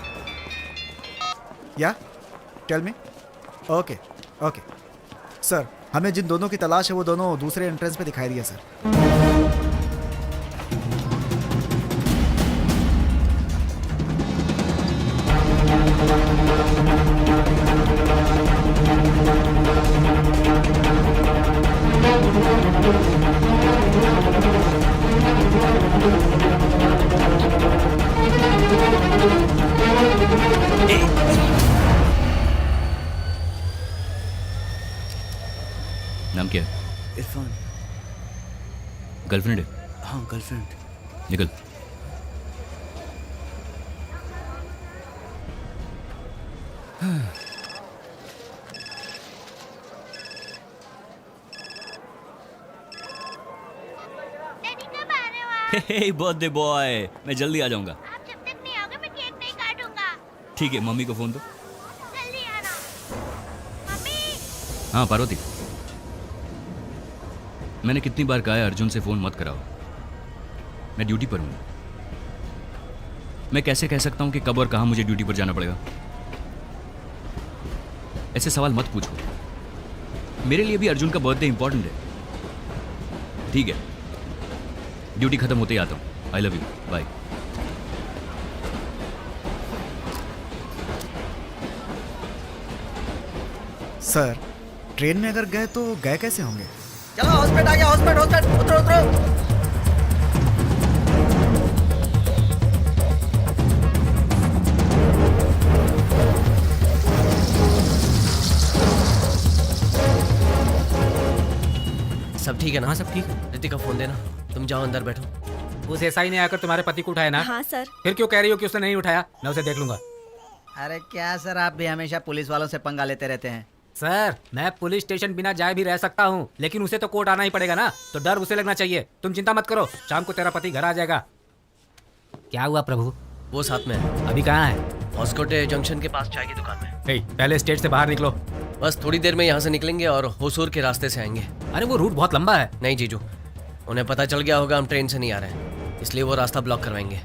या tell me. Okay okay sir, हमें जिन दोनों की तलाश है वो दोनों दूसरे एंट्रेंस पे दिखाई दिया सर। नाम क्या है? इरफान। गर्लफ्रेंड है? हाँ, गर्लफ्रेंड। निकल। डैडी कब आ रहे हो आप? हे बर्थडे बॉय, मैं जल्दी आ जाऊंगा। आप जब तक नहीं आओगे मैं केक नहीं काटूंगा। ठीक है, मम्मी को फोन दो। जल्दी आना। मम्मी। हाँ पार्वती, मैंने कितनी बार कहा है अर्जुन से फोन मत कराओ, मैं ड्यूटी पर हूँ। मैं कैसे कह सकता हूँ कि कब और कहाँ मुझे ड्यूटी पर जाना पड़ेगा? ऐसे सवाल मत पूछो। मेरे लिए भी अर्जुन का बर्थडे इंपॉर्टेंट है। ठीक है, ड्यूटी खत्म होते ही आता हूँ। I love you, bye. Sir train में अगर गए तो गए कैसे होंगे? चलो हॉस्पिटल आ गया, हॉस्पिटल उतरो उतरो। सब ठीक है ना? हाँ सब ठीक है। रितिका फोन देना, तुम जाओ अंदर बैठो। उस एसआई ने आकर तुम्हारे पति को उठाया ना? हाँ सर। फिर क्यों कह रही हो कि उसने नहीं उठाया? मैं उसे देख लूंगा। अरे क्या सर, आप भी हमेशा पुलिस वालों से पंगा लेते रहते हैं। सर मैं पुलिस स्टेशन बिना जाए भी रह सकता हूँ, लेकिन उसे तो कोर्ट आना ही पड़ेगा ना, तो डर उसे लगना चाहिए। तुम चिंता मत करो, शाम को तेरा पति घर आ जाएगा। क्या हुआ प्रभु? वो साथ में है। अभी कहाँ है? हॉस्कोटे जंक्शन के पास चाय की दुकान में। पहले स्टेट से बाहर निकलो। बस थोड़ी देर में यहाँ से निकलेंगे और होसूर के रास्ते से आएंगे। अरे वो रूट बहुत लंबा है। नहीं जीजू, उन्हें पता चल गया होगा हम ट्रेन से नहीं आ रहे हैं, इसलिए वो रास्ता ब्लॉक करवाएंगे।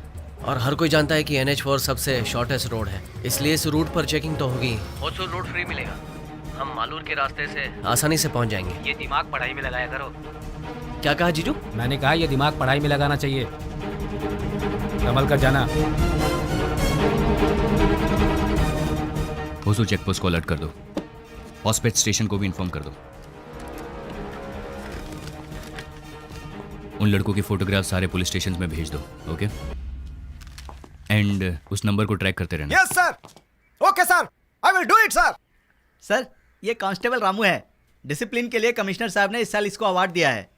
और हर कोई जानता है कि NH4 सबसे शॉर्टेस्ट रोड है, इसलिए इस रूट पर चेकिंग तो होगी। होसूर रोड फ्री मिलेगा, हम मालूर के रास्ते से आसानी से पहुंच जाएंगे। ये दिमाग पढ़ाई में लगाया करो। क्या कहा जीजू? मैंने कहा ये दिमाग पढ़ाई में लगाना चाहिए। संभल कर जाना। होसूर चेकपोस्ट को अलर्ट कर दो। हॉस्पिटल स्टेशन को भी इन्फॉर्म कर दो। उन लड़कों की फोटोग्राफ सारे पुलिस स्टेशन में भेज दो। ओके, एंड उस नंबर को ट्रैक करते रहना। Yes sir. Okay sir, I will do it sir. Sir ये कांस्टेबल रामू है, डिसिप्लिन के लिए कमिश्नर साहब ने इस साल इसको अवार्ड दिया है।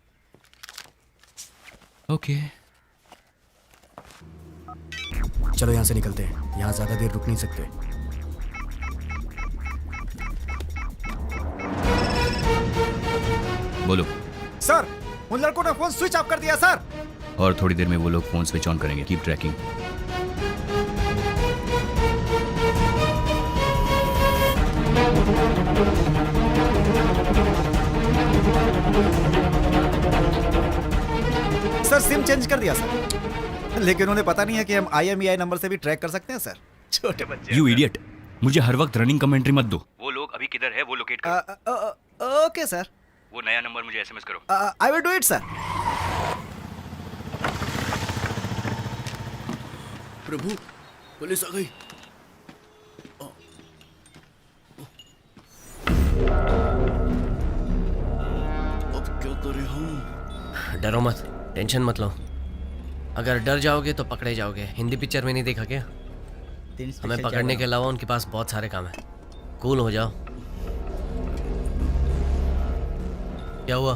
ओके, चलो यहाँ से निकलते हैं, यहाँ ज़्यादा देर रुक नहीं सकते। बोलो। सर उन लड़कों ने फोन स्विच ऑफ कर दिया सर। और थोड़ी देर में वो लोग फोन स्विच ऑन करेंगे। Keep trekking. Sir SIM change कर दिया सर, लेकिन उन्हें पता नहीं है कि हम IMEI नंबर से भी ट्रैक कर सकते हैं सर। छोटे बच्चे। यू इडियट, मुझे हर वक्त रनिंग कमेंट्री मत दो। वो लोग अभी किधर है वो लोकेट करो। Okay sir. वो नया नंबर मुझे SMS करो। I will do it sir. Prabhu police आ गई। अब क्या करें हम? डरो मत, टेंशन मत लो। अगर डर जाओगे तो पकड़े जाओगे। हिंदी पिक्चर में नहीं देखा क्या? हमें पकड़ने के अलावा उनके पास बहुत सारे काम है। कूल हो जाओ। क्या हुआ?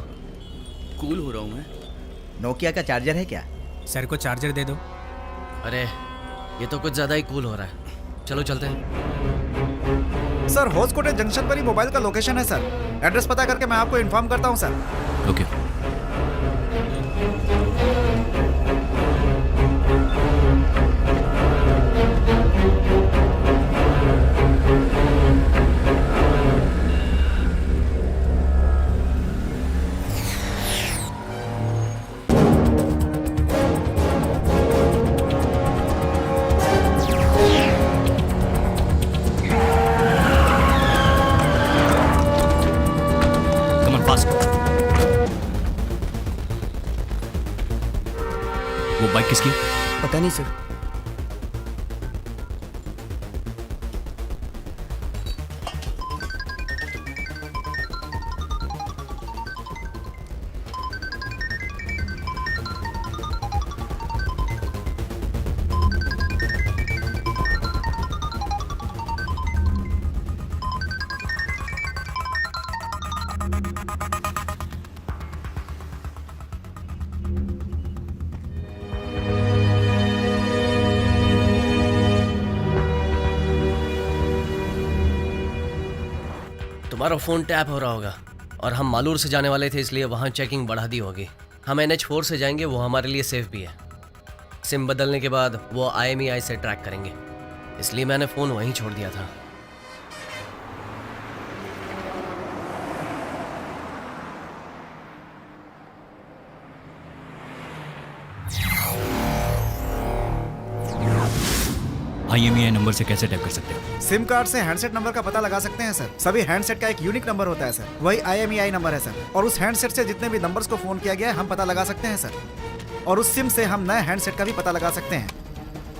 कूल हो रहा हूँ मैं। नोकिया का चार्जर है क्या? सर को चार्जर दे दो। अरे ये तो कुछ ज्यादा ही कूल हो रहा है। चलो चलते हैं। सर होस्कोटे जंक्शन पर ही मोबाइल का लोकेशन है सर। एड्रेस पता करके मैं आपको इन्फॉर्म करता हूँ सर। ओके। वो बाइक किसकी? पता नहीं सर। तुम्हारा फ़ोन टैप हो रहा होगा और हम मालूर से जाने वाले थे, इसलिए वहाँ चेकिंग बढ़ा दी होगी। हम NH4 से जाएंगे, वो हमारे लिए सेफ भी है। सिम बदलने के बाद वो IMEI से ट्रैक करेंगे, इसलिए मैंने फ़ोन वहीं छोड़ दिया था। IMEI नंबर से कैसे टैप कर सकते हैं? सिम कार्ड से हैंडसेट नंबर का पता लगा सकते हैं सर। सभी हैंडसेट का एक यूनिक नंबर होता है सर, वही IMEI नंबर है सर। और उस हैंडसेट से जितने भी नंबर्स को फोन किया गया है हम पता लगा सकते हैं सर। और उस सिम से हम नए हैंडसेट का भी पता लगा सकते हैं।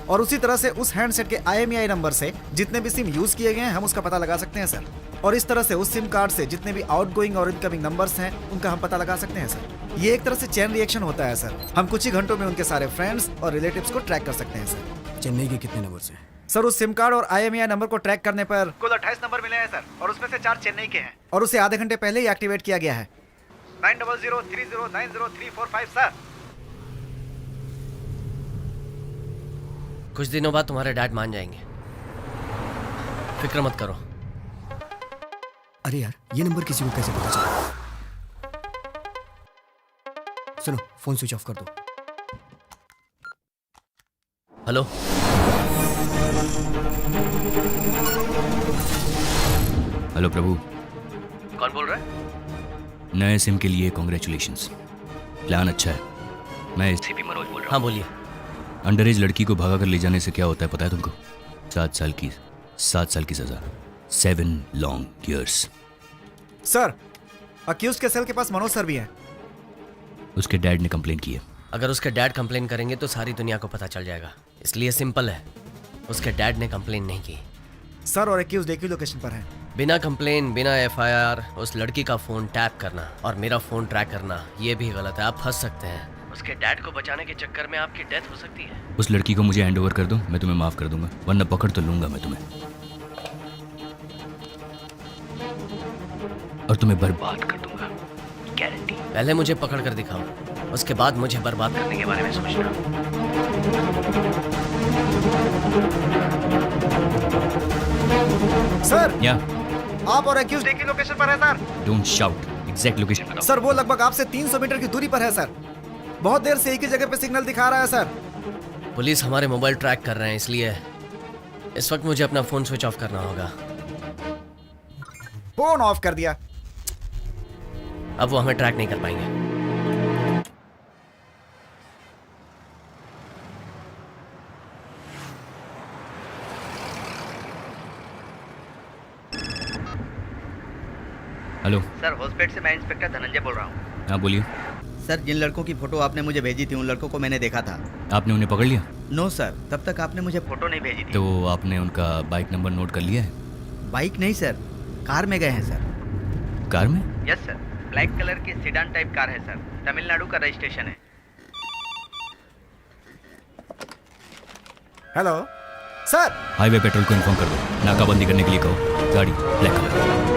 और उसी तरह से उस हैंडसेट के IMEI नंबर से जितने भी सिम यूज किए गए हैं हम उसका पता लगा सकते हैं सर। और इस तरह से उस सिम कार्ड से जितने भी आउटगोइंग और इनकमिंग नंबर्स हैं उनका हम पता लगा सकते हैं सर। ये एक तरह से चेन रिएक्शन होता है सर। हम कुछ ही घंटों में उनके सारे फ्रेंड्स और रिलेटिव्स को ट्रैक कर सकते हैं सर। चेन्नई के कितने नंबर हैं? सर उस सिम कार्ड और IMEI नंबर को ट्रैक करने पर कुल 28 नंबर मिले हैं सर, और उसमें से 4 चेन्नई के हैं और उसे आधे घंटे पहले ही एक्टिवेट किया गया है। 9003090345 सर। कुछ दिनों बाद तुम्हारे डैड मान जाएंगे, फिक्र मत करो। अरे यार, ये नंबर किसी को कैसे पता चला? सुनो, फोन स्विच ऑफ कर दो। हेलो, हेलो प्रभु, कौन बोल रहा है? नए सिम के लिए कॉन्ग्रेचुलेशंस। प्लान अच्छा है। मैं ACP मनोज बोल रहा हाँ बोलिए। हूँ। अंडर एज लड़की को भगा कर ले जाने से क्या होता है पता है तुमको? 7 साल की सजा, 7 लॉन्ग ईयर्स। सर, अक्यूज के सेल के पास मनोज सर भी हैं। उसके डैड ने कंप्लेन की है। अगर उसके डैड कंप्लेन करेंगे तो सारी दुनिया को पता चल जाएगा, इसलिए सिंपल है, उसके डैड ने कंप्लेन नहीं की। सर और अक्यूज एक ही लोकेशन पर हैं। बिना कंप्लेन, बिना FIR उस लड़की का फोन टैप करना और मेरा फोन ट्रैक करना, ये भी गलत है। आप फंस सकते हैं। उसके डैड को बचाने के चक्कर में आपकी डेथ हो सकती है। उस लड़की को मुझे हैंड ओवर कर दो, मैं तुम्हें माफ कर दूंगा, वरना पकड़ तो लूंगा मैं तुम्हें और तुम्हें बर्बाद कर दूंगा, गारंटी। पहले मुझे पकड़ कर दिखाओ, उसके बाद मुझे बर्बाद करने के बारे में सोचना। सर, या आप और अक्यूज एक ही लोकेशन पर है sir. Don't shout, exact location बताओ। सर वो लगभग आपसे 300 मीटर की दूरी पर है सर। बहुत देर से एक ही जगह पे सिग्नल दिखा रहा है सर। पुलिस हमारे मोबाइल ट्रैक कर रहे हैं, इसलिए इस वक्त मुझे अपना फोन स्विच ऑफ करना होगा। फोन ऑफ कर दिया। अब वो हमें ट्रैक नहीं कर पाएंगे। हेलो सर, हॉस्पिटल से मैं इंस्पेक्टर धनंजय बोल रहा हूँ। हाँ बोलिए। सर, जिन लड़कों की फोटो आपने मुझे भेजी थी उन लड़कों को मैंने देखा था। आपने उन्हें पकड़ लिया? नो सर, तब तक आपने मुझे फोटो नहीं भेजी थी। तो आपने उनका बाइक नंबर नोट कर लिया है? बाइक नहीं सर, कार में गए हैं सर। कार में? यस सर, ब्लैक कलर की सीडान टाइप कार है सर, तमिलनाडु का रजिस्ट्रेशन है। Hello sir. हाईवे पेट्रोल को इन्फॉर्म कर दो, नाकाबंदी करने के लिए कहो। गाड़ी ब्लैक कलर।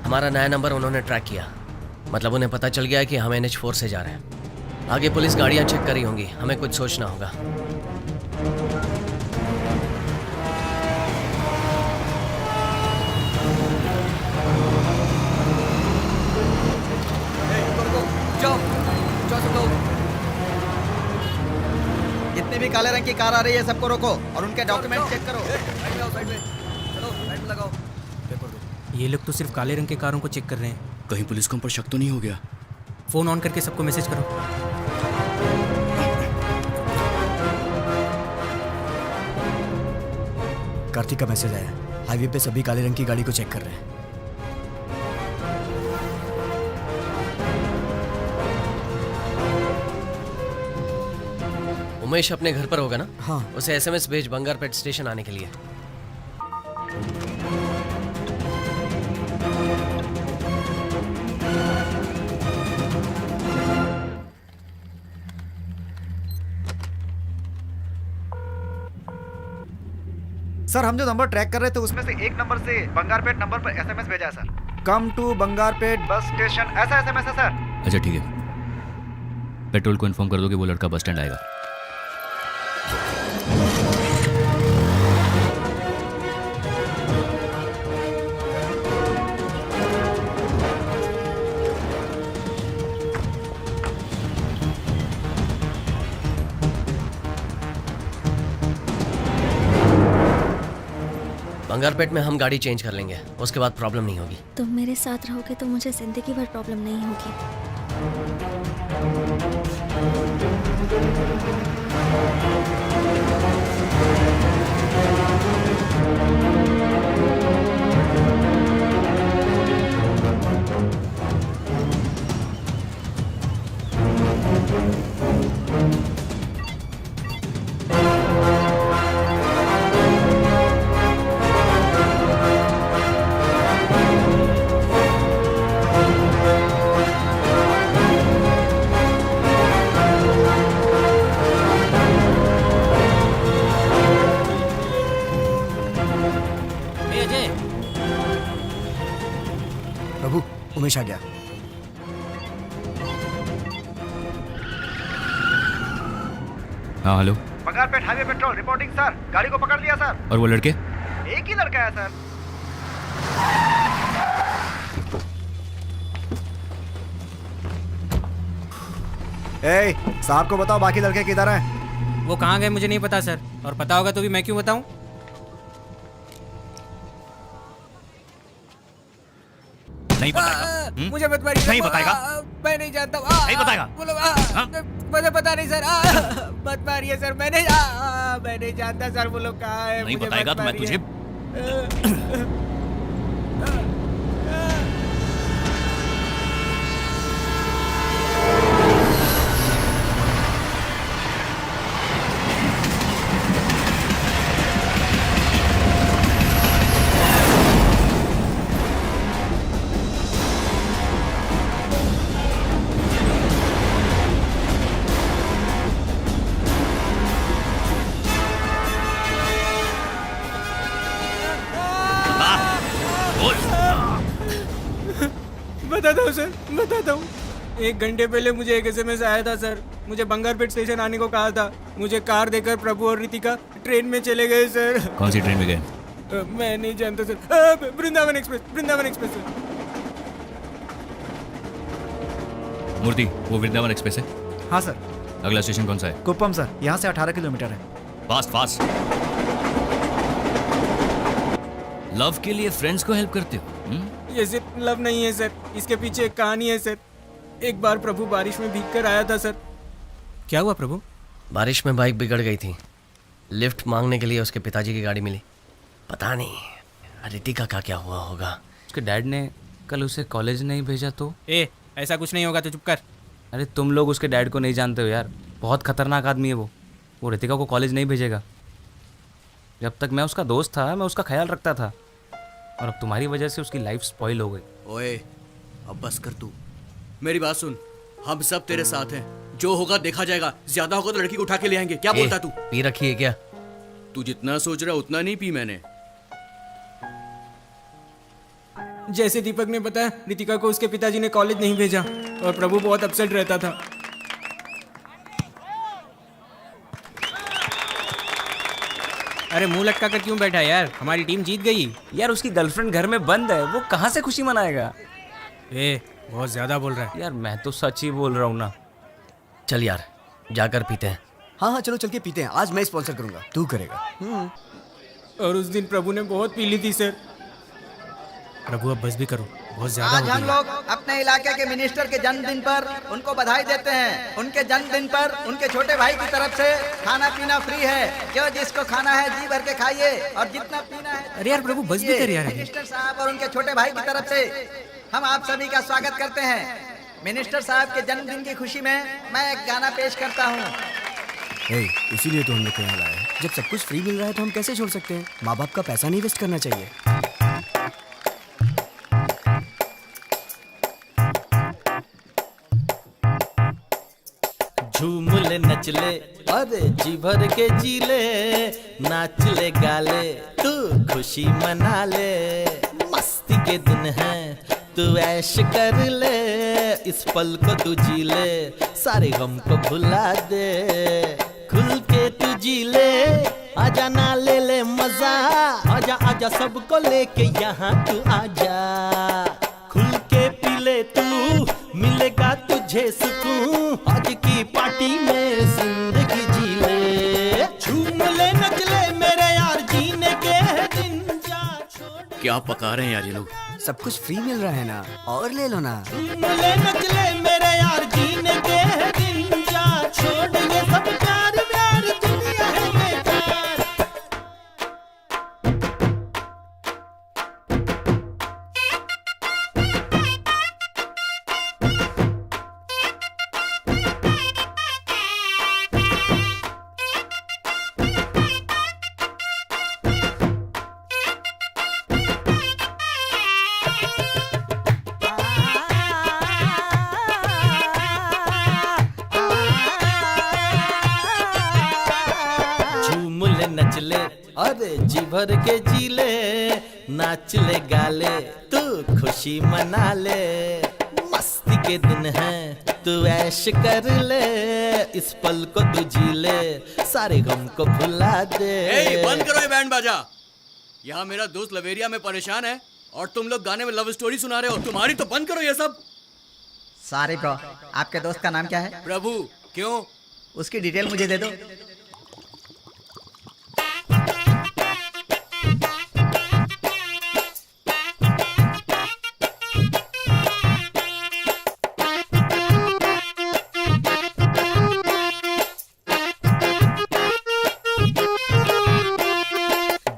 हमारा नया नंबर उन्होंने ट्रैक किया, मतलब उन्हें पता चल गया कि हम NH4 से जा रहे हैं। आगे पुलिस गाड़ियां चेक करी होंगी, हमें कुछ सोचना होगा। जितने भी काले रंग की कार आ रही है सबको रोको और उनके डॉक्यूमेंट चेक करो। ये लोग तो सिर्फ काले रंग के कारों को चेक कर रहे हैं। कहीं पुलिस को हम पर शक तो नहीं हो गया? फोन ऑन करके सबको मैसेज करो। कार्तिक का मैसेज आया, हाईवे पे सभी काले रंग की गाड़ी को चेक कर रहे हैं। उमेश अपने घर पर होगा ना? हाँ। उसे SMS भेज बंगारपेट स्टेशन आने के लिए। सर हम जो नंबर ट्रैक कर रहे थे उसमें से एक नंबर से बंगारपेट नंबर पर SMS भेजा है sir. Come to Bangarpet bus station, ऐसा SMS है सर। अच्छा ठीक है, पेट्रोल को इन्फॉर्म कर दो कि वो लड़का बस स्टैंड आएगा। बंगारपेट में हम गाड़ी चेंज कर लेंगे, उसके बाद प्रॉब्लम नहीं होगी। तुम मेरे साथ रहोगे तो मुझे जिंदगी भर प्रॉब्लम नहीं होगी। ए अजय, प्रभु उमेश आ गया। हाँ hello. Bangarpet highway petrol reporting sir. गाड़ी को पकड़ लिया सर। और वो लड़के? एक ही लड़का है सर। ए, साहब को बताओ बाकी लड़के किधर हैं? वो कहाँ गए मुझे नहीं पता सर, और पता होगा तो भी मैं क्यों बताऊं? नहीं बताएगा? मुझे मत मारिए। नहीं बताएगा? मैं नहीं जानता। नहीं बताएगा? बोलो। मुझे पता नहीं सर। मत मारिए सर। मैं नहीं जानता सर वो लोग कहाँ है। नहीं मुझे बताएगा मत तो मैं मारिए। तुझे बताता हूँ सर, बताता हूँ। 1 घंटे पहले मुझे एक SMS आया था सर। मुझे बंगारपेट स्टेशन आने को कहा था। मुझे कार देकर प्रभु और रितिका ट्रेन में चले गए सर। कौन सी ट्रेन में गए? मैं नहीं जानता sir. Vrindavan Express sir. Murthy, वो वृंदावन एक्सप्रेस है? हाँ सर। अगला स्टेशन कौन सा है? कुप्पम सर, यहाँ से 18 किलोमीटर है। Fast fast. लव के लिए फ्रेंड्स को हेल्प करते हो? ये सिर्फ लव नहीं है सर, इसके पीछे एक कहानी है सर। एक बार प्रभु बारिश में भीग कर आया था सर। क्या हुआ प्रभु? बारिश में बाइक बिगड़ गई थी। लिफ्ट मांगने के लिए उसके पिताजी की गाड़ी मिली। पता नहीं रितिका का क्या हुआ होगा। उसके डैड ने कल उसे कॉलेज नहीं भेजा तो? ऐसा कुछ नहीं होगा तो चुप कर। अरे तुम लोग उसके डैड को नहीं जानते हो यार, बहुत खतरनाक आदमी है वो रितिका को कॉलेज नहीं भेजेगा। जब तक मैं उसका दोस्त था मैं उसका ख्याल रखता था, और अब तुम्हारी वजह से उसकी लाइफ स्पॉइल हो गई। ओए अब बस कर तू, मेरी बात सुन। हम सब तेरे साथ हैं, जो होगा देखा जाएगा। ज्यादा होगा तो लड़की को उठा के ले आएंगे। क्या बोलता तू? पी रखी है क्या? तू जितना सोच रहा उतना नहीं पी मैंने। जैसे दीपक ने बताया, रितिका को उसके पिताजी ने कॉलेज नहीं भेजा और प्रभु बहुत अपसेट रहता था। अरे मुंह लटका कर क्यों बैठा यार? हमारी टीम जीत गई। यार उसकी गर्लफ्रेंड घर में बंद है, वो कहाँ से खुशी मनाएगा? बहुत ज्यादा बोल रहा है यार मैं तो सच ही बोल रहा हूँ ना। चल यार जाकर पीते हैं। हाँ चलो चल के पीते हैं। आज मैं स्पॉन्सर करूंगा, तू करेगा। और उस दिन प्रभु ने बहुत पी ली थी सर। प्रभु अब बस भी करो, बहुत ज्यादा आज हो हम गई। लोग अपने इलाके के मिनिस्टर के जन्मदिन पर उनको बधाई देते हैं। उनके जन्मदिन पर उनके छोटे भाई की तरफ से खाना पीना फ्री है। जो जिसको खाना है जी भर के खाइए और जितना पीना है। अरे यार प्रभु बस भी कर यार। मिनिस्टर साहब और उनके छोटे भाई की तरफ से हम आप सभी का स्वागत करते हैं। मिनिस्टर साहब के जन्मदिन की खुशी में मैं एक गाना पेश करता हूँ। इसीलिए तो हम लोग को यहाँ लाए हैं। जब सब कुछ फ्री मिल रहा है तो हम कैसे छोड़ सकते हैं? माँ बाप का पैसा नहीं वेस्ट करना चाहिए। झूम ले नच ले अरे जी भर के जी ले, नाच ले गाले तू खुशी मना ले। मस्ती के दिन है तू ऐश कर ले, इस पल को तू जी ले, सारे गम को भुला दे। खुल के तू जी ले, आजा ना ले ले मजा, आजा आजा सबको लेके यहाँ तू आजा। खुल के पी ले तू, मिलेगा तुझे सुकून, आज की पार्टी में जिंदगी जी ले। झूम ले नच ले मेरे यार, जीने के दिन जा। क्या पका रहे हैं यार ये लोग? सब कुछ फ्री मिल रहा है ना, और ले लो ना। झूमले नचले मेरे यार जीने के है दिन, जा छोड़ ये सब प्यार व्यार, दुनिया है बेकार। झूमले नचले अरे जी भर के जीले, नाच ले गाले तू खुशी मना ले, मस्ती के दिन है तू ऐश कर ले, इस पल को तू जी ले, सारे गम को भुला दे। ए, बंद करो ये बैंड बाजा। यहाँ मेरा दोस्त लवेरिया में परेशान है और तुम लोग गाने में लव स्टोरी सुना रहे हो। तुम्हारी तो बंद करो ये सब। सॉरी ब्रो, आपके दोस्त का नाम क्या है? प्रभु। क्यों? उसकी डिटेल मुझे दे दो।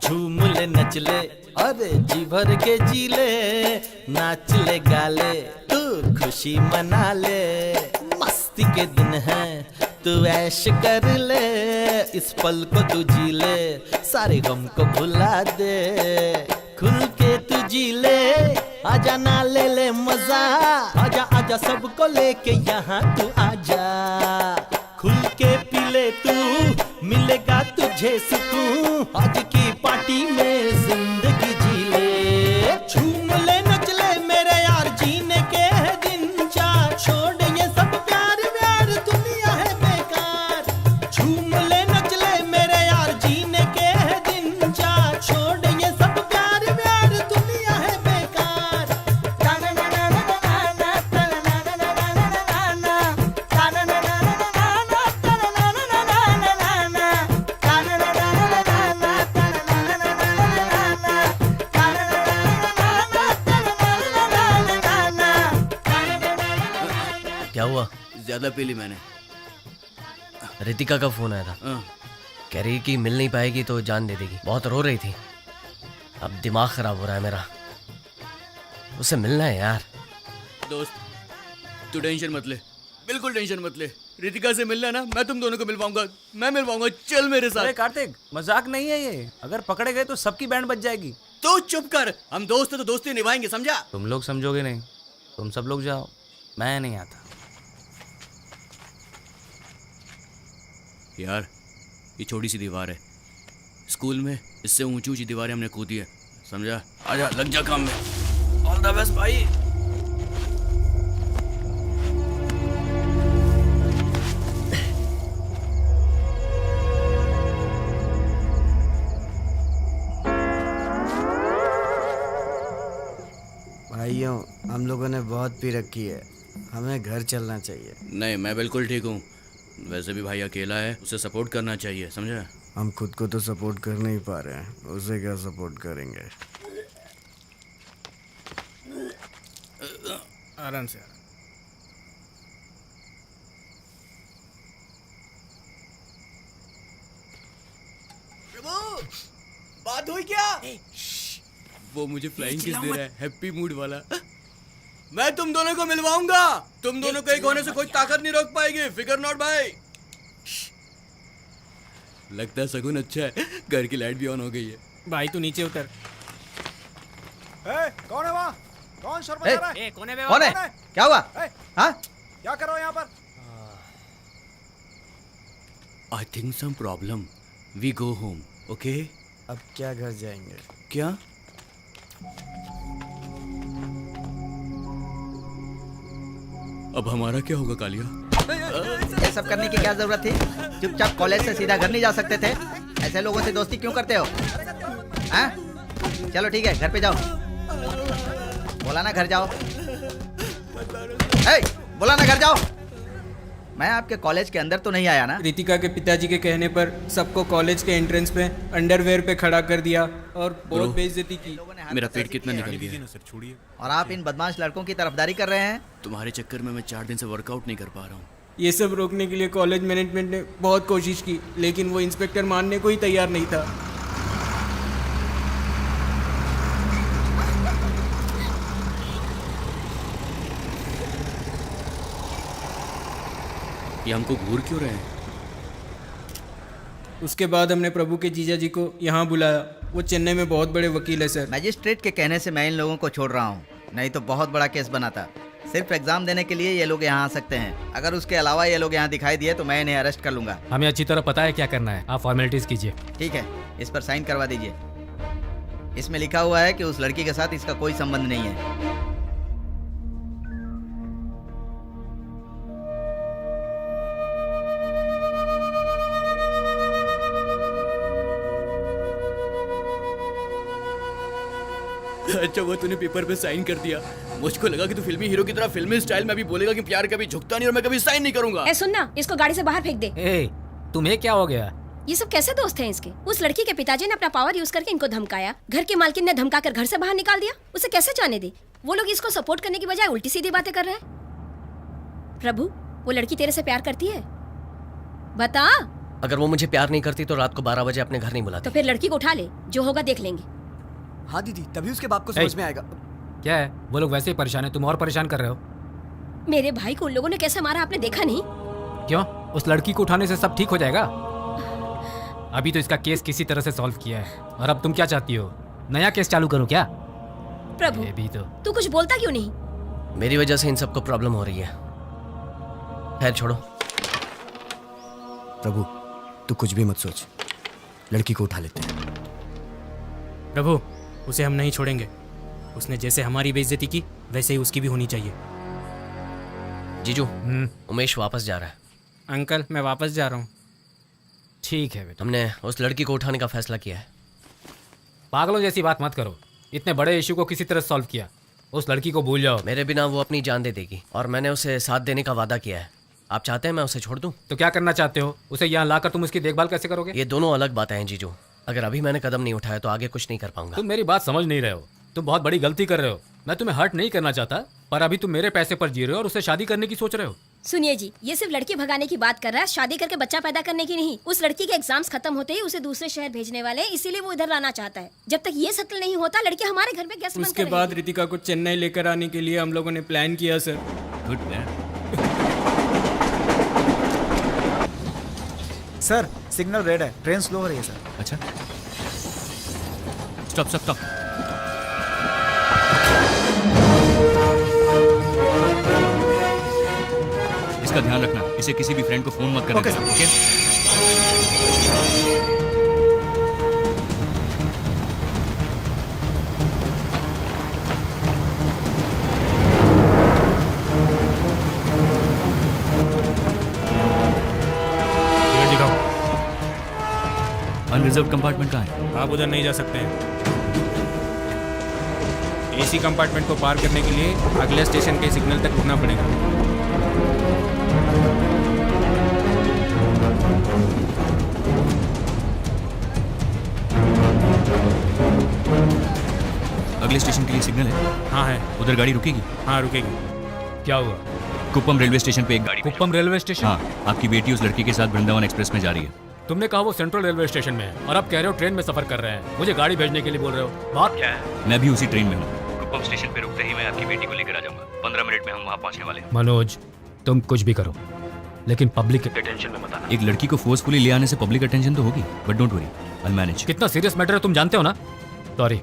झूमले नचले अरे जी भर के जीले, नाच ले गाले तू खुशी मना ले, मस्ती के दिन है तू ऐश कर ले, इस पल को तू जी ले, सारे गम को भुला दे, खुल के तू जी ले, आजा ना ले ले मजा, आजा आजा सबको लेके यहाँ तू आजा, खुल के पी ले तू, मिलेगा तुझे सुकून, आज की पार्टी में जिंदगी जी ले। झूम ले नच ले मेरे यार जीने के है दिन, जा छोड़ ये सब प्यार व्यार, दुनिया है बेकार। झूम ले नच ले मेरे यार जीने के है दिन, जा छोड़ ये सब प्यार व्यार, दुनिया है बेकार। क्या हुआ? ज्यादा पी ली मैंने। रितिका का फोन आया था, हाँ। कह रही कि मिल नहीं पाएगी तो जान दे देगी, बहुत रो रही थी। अब दिमाग खराब हो रहा है मेरा, उससे मिलना है यार। दोस्त तू टेंशन मत ले, बिल्कुल टेंशन मत ले। रितिका से मिलना है ना, मैं तुम दोनों को मिलवाऊंगा, मैं मिलवाऊंगा, चल मेरे अरे साथ। कार्तिक, मजाक नहीं है ये, अगर पकड़े गए तो सबकी बैंड बज जाएगी। तो चुप कर, हम दोस्त हैं तो दोस्ती निभाएंगे, समझा? तुम लोग समझोगे नहीं, तुम सब लोग जाओ, मैं नहीं आता। यार ये छोटी सी दीवार है, स्कूल में इससे ऊंची ऊंची दीवारें हमने कूदी है, समझा? आजा लग जा काम में। ऑल द बेस्ट भाई। भाइयों, हम लोगों ने बहुत पी रखी है, हमें घर चलना चाहिए। नहीं, मैं बिल्कुल ठीक हूँ। वैसे भी भाई अकेला है, उसे सपोर्ट करना चाहिए, समझा? हम खुद को तो सपोर्ट कर नहीं पा रहे हैं, उसे क्या सपोर्ट करेंगे? आराम से। प्रभु, बात हुई क्या? वो मुझे फ्लाइंग किस दे रहा है, हैप्पी मूड वाला। मैं तुम दोनों को मिलवाऊंगा, तुम दोनों को एक होने से कोई ताकत नहीं रोक पाएगी, फिकर नॉट भाई। लगता है सगुन अच्छा है, घर की लाइट भी ऑन हो गई है। भाई तू नीचे उतर। कौन है वहाँ? कौन शोर मचा रहा है? कौन है? कौन है? क्या हुआ? हाँ? क्या कर रहे हो यहाँ पर? I think some problem, we go home, okay? अब क्या घर जाएंगे? क्या? अब हमारा क्या होगा कालिया? ये सब करने की क्या जरूरत थी? चुपचाप कॉलेज से सीधा घर नहीं जा सकते थे? ऐसे लोगों से दोस्ती क्यों करते हो? हाँ? चलो ठीक है, घर पे जाओ। बोला ना घर जाओ। बोला ना घर जाओ। मैं आपके कॉलेज के अंदर तो नहीं आया ना? रितिका के पिताजी के कहने पर सबको कॉलेज के एंट्रेंस पे अंडरवेयर पे खड़ा कर दिया और बहुत बेइज्जती की। मेरा पेट कितना निकल गया। और आप इन बदमाश लड़कों की तरफदारी कर रहे हैं? तुम्हारे चक्कर में मैं 4 दिन से वर्कआउट नहीं कर पा रहा हूँ। ये सब रोकने के लिए कॉलेज मैनेजमेंट ने बहुत कोशिश की, लेकिन वो इंस्पेक्टर मानने को ही तैयार नहीं था। ये हमको घूर क्यों रहे हैं? उसके बाद हमने प्रभु के जीजा जी को यहाँ बुलाया। वो चेन्नई में बहुत बड़े वकील है सर। मैजिस्ट्रेट के कहने से मैं इन लोगों को छोड़ रहा हूँ, नहीं तो बहुत बड़ा केस बनाता। सिर्फ एग्जाम देने के लिए ये लोग यहाँ आ सकते हैं। अगर उसके अलावा ये लोग यहाँ दिखाई दिए तो मैं इन्हें अरेस्ट कर लूंगा। हमें अच्छी तरह पता है क्या करना है, आप फॉर्मेलिटीज कीजिए। ठीक है, इस पर साइन करवा दीजिए। इसमें लिखा हुआ है कि उस लड़की के साथ इसका कोई संबंध नहीं है। अच्छा वो तूने पेपर पे साइन कर दिया। मुझको लगा कि तू फिल्मी हीरो की तरह फिल्मी स्टाइल में भी बोलेगा कि प्यार कभी झुकता नहीं और मैं कभी साइन नहीं करूंगा। ए सुन ना, इसको गाड़ी से बाहर फेंक दे। ए, तुम्हें क्या हो गया? ये सब कैसे दोस्त हैं इसके? उस लड़की के पिताजी ने अपना पावर यूज करके इनको धमकाया, घर की मालकिन ने धमकाकर घर से बाहर निकाल दिया। उसे कैसे जाने दे? वो लोग इसको सपोर्ट करने की बजाय उल्टी सीधी बातें कर रहे हैं। प्रभु, वो लड़की तेरे से प्यार करती है? बता। अगर वो मुझे प्यार नहीं करती तो रात को 12 बजे अपने घर नहीं बुलाती। तो फिर लड़की को उठा ले, जो होगा देख लेंगे। हाँ दीदी, तभी उसके बाप को समझ में आएगा। क्या है, वो लोग वैसे ही परेशान है, तुम और परेशान कर रहे हो। मेरे भाई को उन लोगों ने कैसे मारा आपने देखा नहीं? क्यों? उस लड़की को उठाने से सब ठीक हो जाएगा? अभी तो इसका केस किसी तरह से सॉल्व किया है, और अब तुम क्या चाहती हो, नया केस चालू करूं क्या? प्रभु, भी तो तू कुछ बोलता क्यों नहीं? मेरी वजह से इन सबको प्रॉब्लम हो रही है। खैर छोड़ो। प्रभु, तू कुछ भी मत सोच, लड़की को उठा लेते हैं। प्रभु, उसे हम नहीं छोड़ेंगे। उसने जैसे हमारी बेइज्जती की वैसे ही उसकी भी होनी चाहिए। जीजू, उमेश वापस जा रहा है। अंकल, मैं वापस जा रहा हूँ। ठीक है बेटा। हमने उस लड़की को उठाने का फैसला किया है। पागलों जैसी बात मत करो, इतने बड़े इशू को किसी तरह सॉल्व किया। उस लड़की को भूल जाओ। मेरे बिना वो अपनी जान दे देगी और मैंने उसे साथ देने का वादा किया है। आप चाहते हैं मैं उसे छोड़ दूं? तो क्या करना चाहते हो? उसे यहाँ लाकर तुम उसकी देखभाल कैसे करोगे? ये दोनों अलग बातें हैं जीजू। अगर अभी मैंने कदम नहीं उठाया तो आगे कुछ नहीं कर पाऊंगा। तुम मेरी बात समझ नहीं रहे हो, तुम बहुत बड़ी गलती कर रहे हो। मैं तुम्हें हर्ट नहीं करना चाहता, पर अभी तुम मेरे पैसे पर जी रहे हो और उससे शादी करने की सोच रहे हो। सुनिए जी, ये सिर्फ लड़की भगाने की बात कर रहा है, शादी करके बच्चा पैदा करने की नहीं। उस लड़की के एग्जाम्स खत्म होते ही उसे दूसरे शहर भेजने वाले, इसीलिए वो इधर लाना चाहता है। जब तक ये सेटल नहीं होता, लड़की हमारे घर में गेस्ट बनकर उसके बाद रितिका को चेन्नई लेकर आने के लिए हम लोगों ने प्लान किया sir. Good plan. Sir, signal red है, ट्रेन स्लो हो रही है सर। अच्छा, स्टॉप स्टॉप स्टॉप। इसका ध्यान रखना, इसे किसी भी फ्रेंड को फोन मत करना। Okay sir. Okay? Unreserved compartment कहाँ है? आप उधर नहीं जा सकते हैं। एसी कंपार्टमेंट को पार करने के लिए अगले स्टेशन के सिग्नल तक रुकना पड़ेगा। अगले स्टेशन के लिए सिग्नल है? हाँ है। उधर गाड़ी रुकेगी? हाँ रुकेगी। क्या हुआ? कुप्पम रेलवे स्टेशन पे एक गाड़ी। Kuppam railway station? हाँ, आपकी बेटी उस लड़की के साथ वृंदावन एक्सप्रेस में जा रही है। तुमने कहा वो सेंट्रल रेलवे स्टेशन में है और अब कह रहे हो ट्रेन में सफर कर रहे हैं। मुझे गाड़ी भेजने के लिए बोल रहे हो, बात क्या है? मैं भी उसी ट्रेन में हूँ। कुप्पम स्टेशन पे रुकते ही मैं आपकी बेटी को लेकर आ जाऊंगा। 15 मिनट में हम वहाँ पहुँचने वाले हैं। मनोज, तुम कुछ भी करो, लेकिन पब्लिक अटेंशन में मत आना। एक लड़की को फोर्सफुली ले आने से पब्लिक अटेंशन तो होगी, but don't worry, I will manage. कितना सीरियस मैटर है तुम जानते हो ना। सॉरी,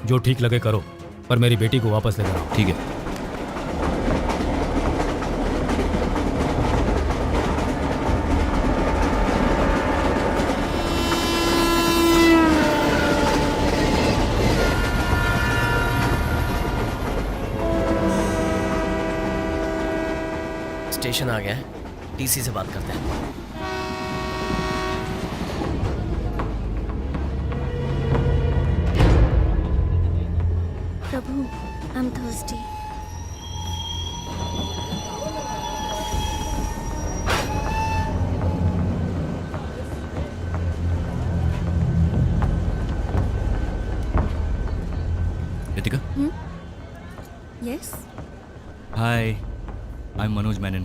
जो ठीक लगे करो, पर मेरी बेटी को वापस लेकर आओ। ठीक है। स्टेशन आ गया है, टीसी से बात करते हैं। Prabhu, I'm thirsty. Yes hi I am Manoj Menon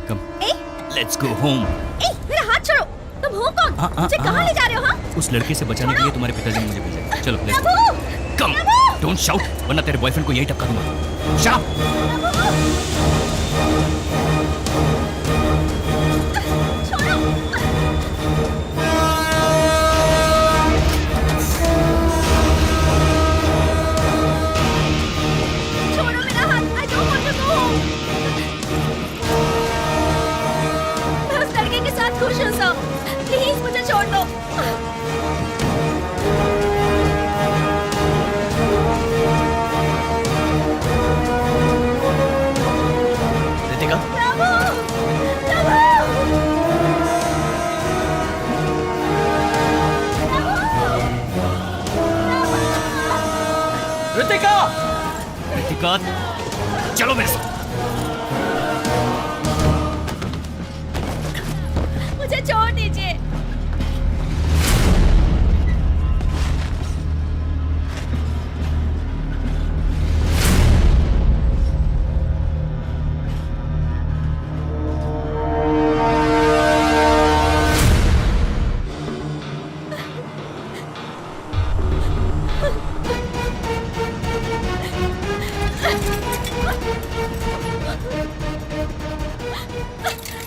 come ah let's go home. ए मेरा हाथ छोड़ो, तुम हो कौन? मुझे कहाँ ले जा रहे हो? हाँ उस लड़के से बचाने के लिए तुम्हारे पिताजी ने मुझे भेजा। चलो let's Prabhu go. Come don't shout वरना तेरे बॉयफ्रेंड को यही टपका दूंगा। Shut up. छोड़ो मेरा हाथ। I don't want to go home. मैं उस लड़के के साथ खुश हूँ सब। प्लीज मुझे छोड़ दो। रितिका प्रभु प्रभु रितिका रितिका चलो मेरे साथ। मुझे छोड़ दीजिए।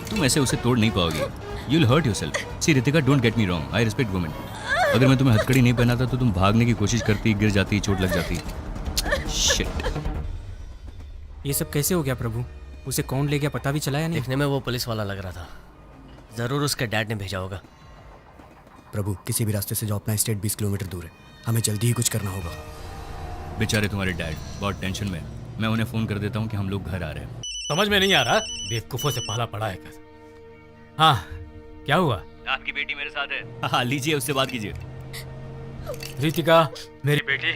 तुम ऐसे उसे तोड़ नहीं पाओगी। You will hurt yourself. See Ritika don't get me wrong, I respect women. अगर मैं तुम्हें हथकड़ी नहीं पहनाता तो तुम भागने की कोशिश करती, गिर जाती, चोट लग जाती। शिट। ये सब कैसे हो गया प्रभु? उसे कौन ले गया पता भी चला या नहीं? देखने में वो पुलिस वाला लग रहा था, जरूर उसके डैड ने भेजा होगा। प्रभु किसी भी रास्ते से जाओ, अपना स्टेट 20 किलोमीटर दूर है, हमें जल्दी ही कुछ करना होगा। बेचारे तुम्हारे डैड बहुत टेंशन में। मैं उन्हें फोन कर देता हूँ कि हम लोग घर आ रहे हैं। समझ में नहीं आ रहा, बेवकूफों से पाला पड़ा है कैसे। हाँ क्या हुआ? आपकी बेटी मेरे साथ है। हाँ लीजिए, उससे बात कीजिए। रितिका मेरी बेटी।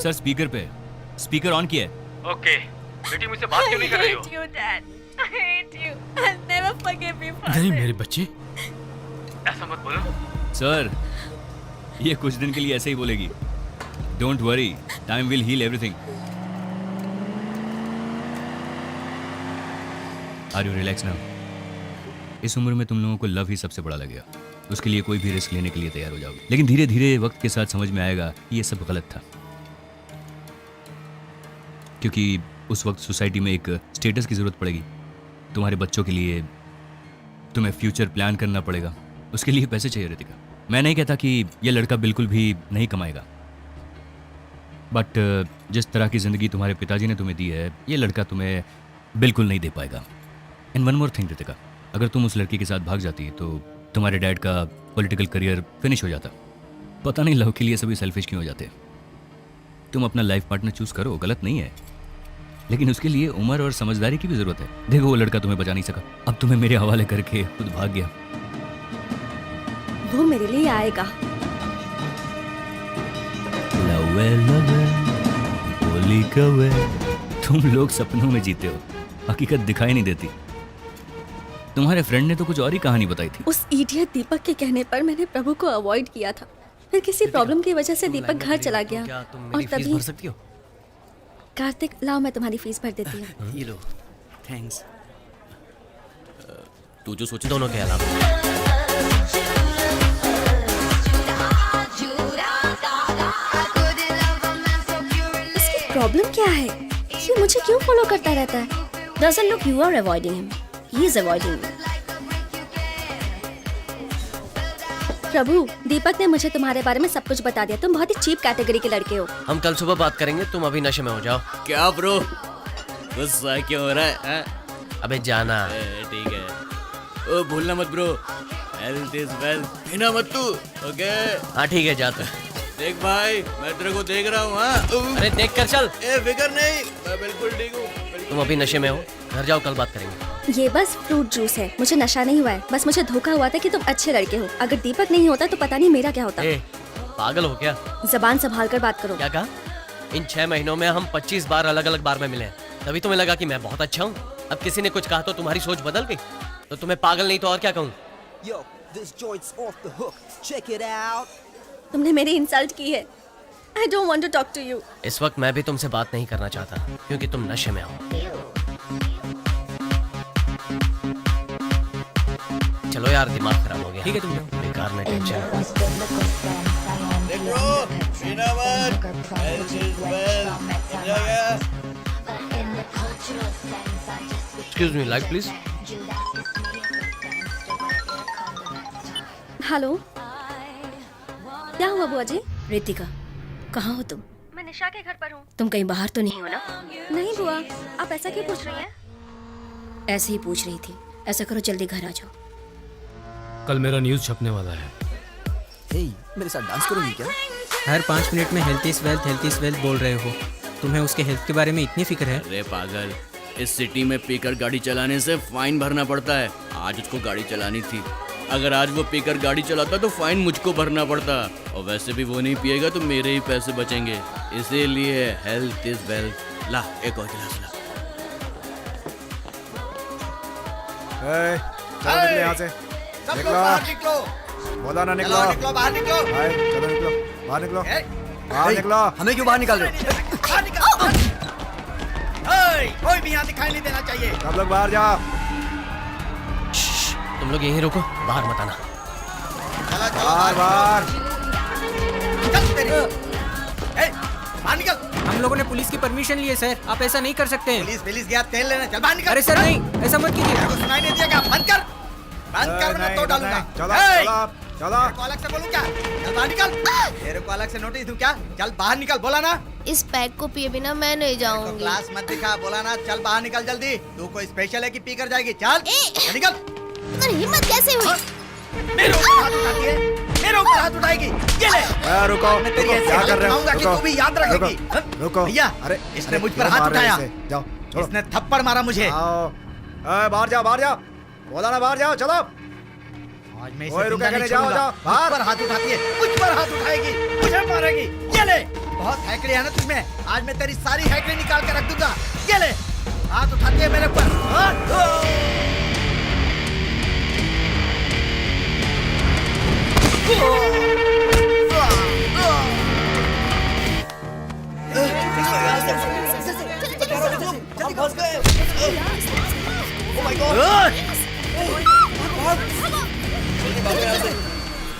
सर स्पीकर पे, स्पीकर ऑन किया है। ओके बेटी मुझसे बात क्यों नहीं कर रही हो? नहीं मेरी बच्ची, ऐसा मत बोलो। सर ये कुछ दिन के लिए ऐसे ही बोलेगी। Don't worry, time will heal everything. Are you relax now? इस उम्र में तुम लोगों को लव ही सबसे बड़ा लगेगा, उसके लिए कोई भी रिस्क लेने के लिए तैयार हो जाओगे। लेकिन धीरे धीरे वक्त के साथ समझ में आएगा कि ये सब गलत था, क्योंकि उस वक्त सोसाइटी में एक स्टेटस की जरूरत पड़ेगी। तुम्हारे बच्चों के लिए तुम्हें फ्यूचर प्लान करना पड़ेगा, उसके लिए पैसे चाहिए रितिका। मैं नहीं कहता कि ये लड़का बिल्कुल भी नहीं कमाएगा, बट जिस तरह की जिंदगी तुम्हारे पिताजी ने तुम्हें दी है, ये लड़का तुम्हें बिल्कुल नहीं दे पाएगा। And one more thing Ritika, अगर तुम उस लड़की के साथ भाग जाती तो तुम्हारे डैड का पॉलिटिकल करियर फिनिश हो जाता। पता नहीं लव के लिए सभी सेल्फिश क्यों हो जाते। तुम अपना लाइफ पार्टनर चूज करो, गलत नहीं है, लेकिन उसके लिए उम्र और समझदारी की भी जरूरत है। देखो वो लड़का तुम्हें बचा नहीं सका, अब तुम्हें मेरे हवाले करके खुद भाग गया। वो मेरे लिए आएगा। लवे लवे बोली कवे। तुम लोग सपनों में जीते हो, हकीकत दिखाई नहीं देती। तुम्हारे फ्रेंड ने तो कुछ और ही कहानी बताई थी। उस इडियट दीपक के कहने पर मैंने प्रभु को अवॉइड किया था, फिर किसी प्रॉब्लम की वजह से दीपक घर चला गया। क्या तुम और मेरी फीस तभी भर सकती हो? कार्तिक लाओ, मैं तुम्हारी फीस भर देती हूँ। ये लो। थैंक्स। तू जो सोचे दोनों के अलावा। इसकी प्रॉब्लम क्या है? ये मुझे क्यों फॉलो करता रहता है? Doesn't look you are avoiding him. He is avoiding you. प्रभु, दीपक ने मुझे तुम्हारे बारे में सब कुछ बता दिया। तुम बहुत ही चीप कैटेगरी के लड़के हो। हम कल सुबह बात करेंगे, तुम अभी नशे में हो जाओ। क्या ब्रो, गुस्सा क्यों हो रहा है? अबे जाना। ठीक है, ओ भूलना मत ब्रो, हेल्थ इज वेल्थ। पीना मत तू, ओके? हाँ ठीक है, जाता। देख भाई, मैं तेरे को देख रहा हूँ। हाँ अरे देख कर चल। ए फिकर नहीं, मैं बिल्कुल ठीक हूँ। तुम अभी नशे में हो, घर जाओ, कल बात करेंगे। ये बस फ्रूट जूस है, मुझे नशा नहीं हुआ है। बस मुझे धोखा हुआ था कि तुम अच्छे लड़के हो। अगर दीपक नहीं होता तो पता नहीं मेरा क्या होता। ए, पागल हो क्या? जबान संभाल कर बात करो। क्या कहा? इन 6 महीनों में हम 25 बार अलग अलग बार में मिले हैं, तभी तुम्हें लगा कि मैं बहुत अच्छा हूँ। अब किसी ने कुछ कहा तो तुम्हारी सोच बदल गई, तो तुम्हें पागल नहीं तो और क्या कहूँ? तुमने मेरी इंसल्ट की है। I don't want to talk to you. इस वक्त मैं भी तुमसे बात नहीं करना चाहता क्योंकि तुम नशे में हो। चलो यार, दिमाग खराब हो गया। ठीक है, तुम जाओ। बेकार में tension. Excuse me, light please. Hello, क्या हुआ बुआ जी? रितिका, कहाँ हो तुम? मैं निशा के घर पर हूँ। तुम कहीं बाहर तो नहीं हो ना? नहीं बुआ, आप ऐसा क्यों पूछ रही हैं? ऐसे ही पूछ रही थी। ऐसा करो, जल्दी घर आ जाओ। कल मेरा न्यूज़ छपने वाला है। मेरे साथ डांस करोगी क्या? हर 5 मिनट में हेल्थ इज वेल्थ बोल रहे हो। तुम्हें उसके हेल्थ के बारे में इतनी फिक्र है? अरे पागल, इस सिटी में पीकर गाड़ी चलाने से फाइन भरना पड़ता है। आज उसको गाड़ी चलानी थी। अगर आज वो पीकर गाड़ी चलाता तो फाइन मुझको भरना पड़ता, और वैसे भी वो नहीं पिएगा तो मेरे ही पैसे बचेंगे। इसीलिए हेल्थ इज वेल्थ। ला एक और गिलास ला। चलो निकलो यहाँ से। सब लोग निकलो। बाहर निकलो। बोला ना निकलो। चलो निकलो, बाहर निकलो। भाई चलो निकलो, बाहर निकलो, बाहर निकलो। हमें क्यों बाहर निकाल रहे हो? बाहर निकलो। कोई भी यहाँ दिखाई नहीं देना चाहिए। सब लोग बाहर जाओ। तुम लोग यहीं रुको, बाहर मत आना। चलो चलो बाहर बाहर। चल तेरी। बाहर निकल। हम लोगों ने पुलिस की परमिशन ली है सर, आप ऐसा नहीं कर सकते हैं। पुलिस गया तेल लेने। चल बाहर निकल। अरे सर नहीं, ऐसा मत कीजिए। तेरे को सुनाई नहीं दिएगा। बंद कर, बंद कर, वरना तो डालूंगा। चलो ए! चलो चलो। तेरे को अलग से बोलूं क्या? चल बाहर निकल। तेरे को अलग से नोटिस दूं क्या? चल बाहर निकल, बोला ना। इस पैक को पिए बिना मैं नहीं तो जाऊंगी। क्लास मत दिखा, बोला ना। चल बाहर निकल जल्दी। तू कोई स्पेशल है कि पी कर जाएगी? चल चल निकल। तुम्हारी हिम्मत कैसे हुई? मेरे ऊपर हाथ उठाती है, मेरे ऊपर हाथ उठाएगी। ये ले। रुको, मैं तेरी रुको, ऐसी क्या कर हालत रहे हो? बनाऊंगा कि रुको, तू भी याद रखेगी। रुको, रुको। भैया, अरे इसने अरे, मुझ पर क्यों हाथ मार रहे हो उठाया। इसे? जाओ छोड़ो। इसने थप्पड़ मारा मुझे। आओ। बाहर जाओ, बाहर जाओ। बोला ना बाहर जाओ, चलो। आज मैं ओए, इसे रुका जिंदा के नहीं नहीं, जाओ, छोड़ूंगा। जाओ, मुझ बाहर। पर हाथ उठाती है, मुझ पर हाथ उठाएगी, मुझे मारेगी। ये ले। बहुत हैकड़ी है ना तुझमें। आज मैं तेरी सारी हैकड़ी निकाल के रख दूंगा। ये ले। हाथ उठाती है मेरे ऊपर।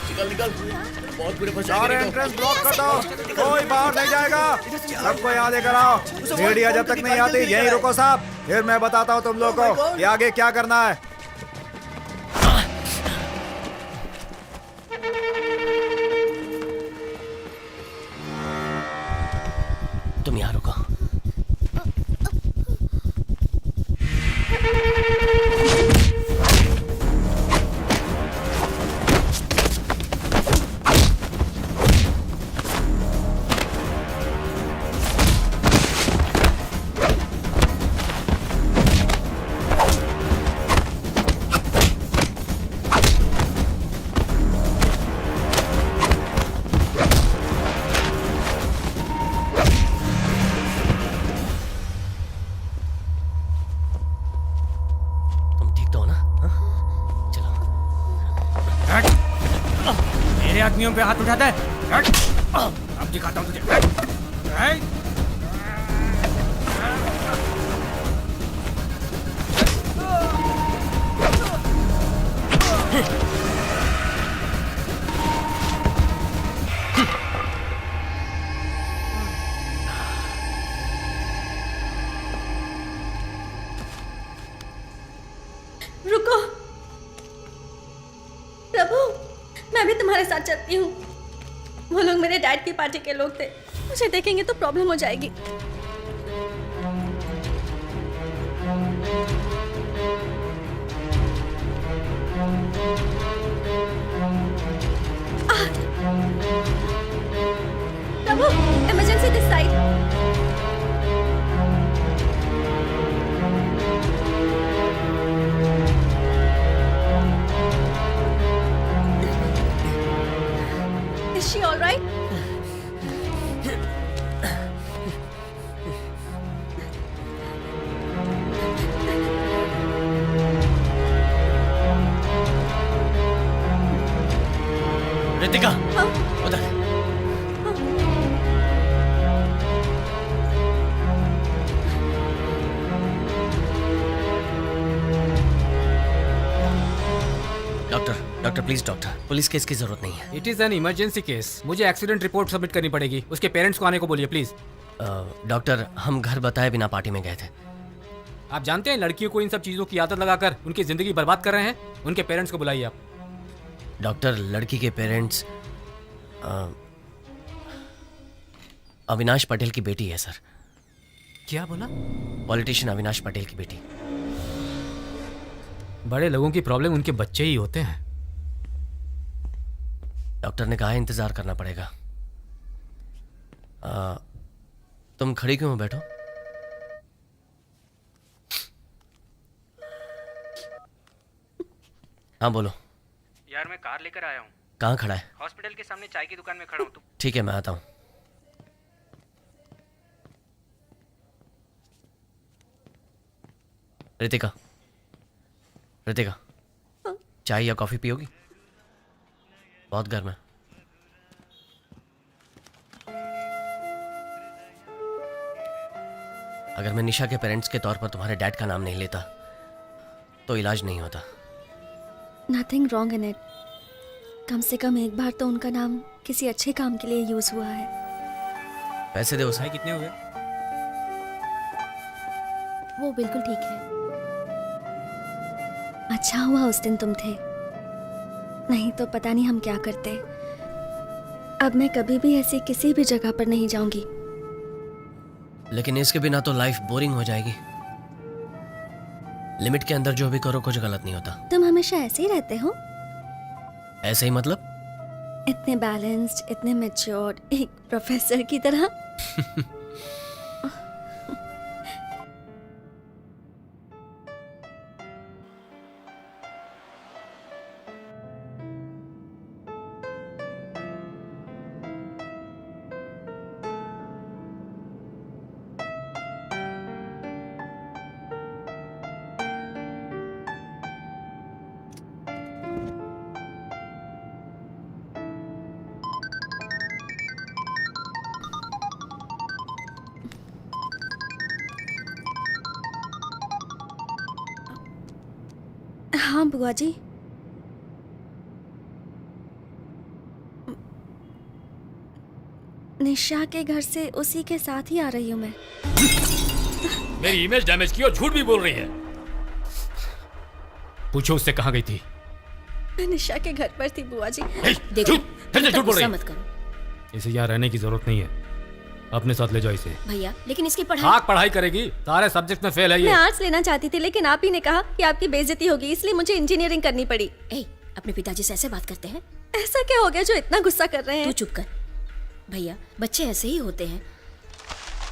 निकल निकल, बहुत बुरे फंसे सारे एंट्रेंस ब्लॉक कर दो, कोई बाहर नहीं जाएगा। सबको यहाँ लेकर आओ। मीडिया जब तक नहीं आती यहीं रुको साहब, फिर मैं बताता हूँ तुम लोगों को कि आगे क्या करना है। तुम यहाँ रुको। मेरे आदमियों पे हाथ उठाता है। अब दिखाता हूँ तुझे। रुको प्रभु, मैं भी तुम्हारे साथ चलती हूँ। वो लोग मेरे डैड की पार्टी के लोग थे, मुझे देखेंगे तो प्रॉब्लम हो जाएगी। Prabhu, emergency this side. Is she all right? Ritika, हाँ? उधर। Doctor please doctor, police case की जरूरत नहीं है। It is an emergency case. मुझे एक्सीडेंट रिपोर्ट सबमिट करनी पड़ेगी। उसके पेरेंट्स को आने को बोलिए प्लीज। डॉक्टर, हम घर बताए बिना पार्टी में गए थे। आप जानते हैं लड़कियों को इन सब चीजों की आदत लगाकर उनकी जिंदगी बर्बाद कर रहे हैं। उनके पेरेंट्स को बुलाइए आप। डॉक्टर, लड़की के पेरेंट्स अविनाश पटेल की बेटी है सर। क्या बोला? पॉलिटिशियन अविनाश पटेल की बेटी। बड़े लोगों की प्रॉब्लम उनके बच्चे ही होते हैं। डॉक्टर ने कहा है इंतजार करना पड़ेगा। तुम खड़ी क्यों हो? बैठो। हाँ बोलो। यार मैं कार लेकर आया हूँ। कहाँ खड़ा है? हॉस्पिटल के सामने चाय की दुकान में खड़ा हूँ। तुम? ठीक है, मैं आता हूँ। रितिका, चाय या कॉफी पियोगी? बहुत गर्म है। अगर मैं निशा के पेरेंट्स के तौर पर तुम्हारे डैड का नाम नहीं लेता तो इलाज नहीं होता। Nothing wrong in it. कम से कम एक बार तो उनका नाम किसी अच्छे काम के लिए यूज हुआ है। पैसे दे उसे। कितने हुए? वो बिल्कुल ठीक है। अच्छा हुआ उस दिन तुम थे, नहीं तो पता नहीं हम क्या करते। अब मैं कभी भी ऐसी किसी भी जगह पर नहीं जाऊंगी। लेकिन इसके बिना तो लाइफ बोरिंग हो जाएगी। लिमिट के अंदर जो भी करो कुछ गलत नहीं होता। तुम हमेशा ऐसे ही रहते हो? ऐसे ही मतलब? इतने बैलेंस्ड, इतने मैच्योर्ड, एक प्रोफेसर की तरह। हाँ बुआ जी। निशा के घर से उसी के साथ ही आ रही हूँ मैं। मेरी इमेज डैमेज की और झूठ भी बोल रही है। पूछो उससे कहाँ गई थी? मैं निशा के घर पर थी बुआ जी। देखो, झूठ बोल रही है। मत करो। इसे यहाँ रहने की जरूरत नहीं है। अपने साथ ले जाओ इसे। भैया, लेकिन इसकी पढ़ाई। हाँ, पढ़ाई करेगी। सारे सब्जेक्ट में फेल है ये। मैं आर्ट्स लेना चाहती थी, लेकिन आप ही ने कहा कि आपकी बेइज्जती होगी, इसलिए मुझे इंजीनियरिंग करनी पड़ी। अपने पिताजी से ऐसे बात करते हैं? ऐसा क्या हो गया जो इतना गुस्सा कर रहे हैं? तू चुप कर। भैया, बच्चे ऐसे ही होते हैं।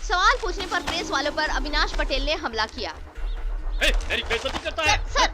सवाल पूछने पर प्रेस वालों पर अविनाश पटेल ने हमला किया। मेरी बेइज्जती करता है। सर,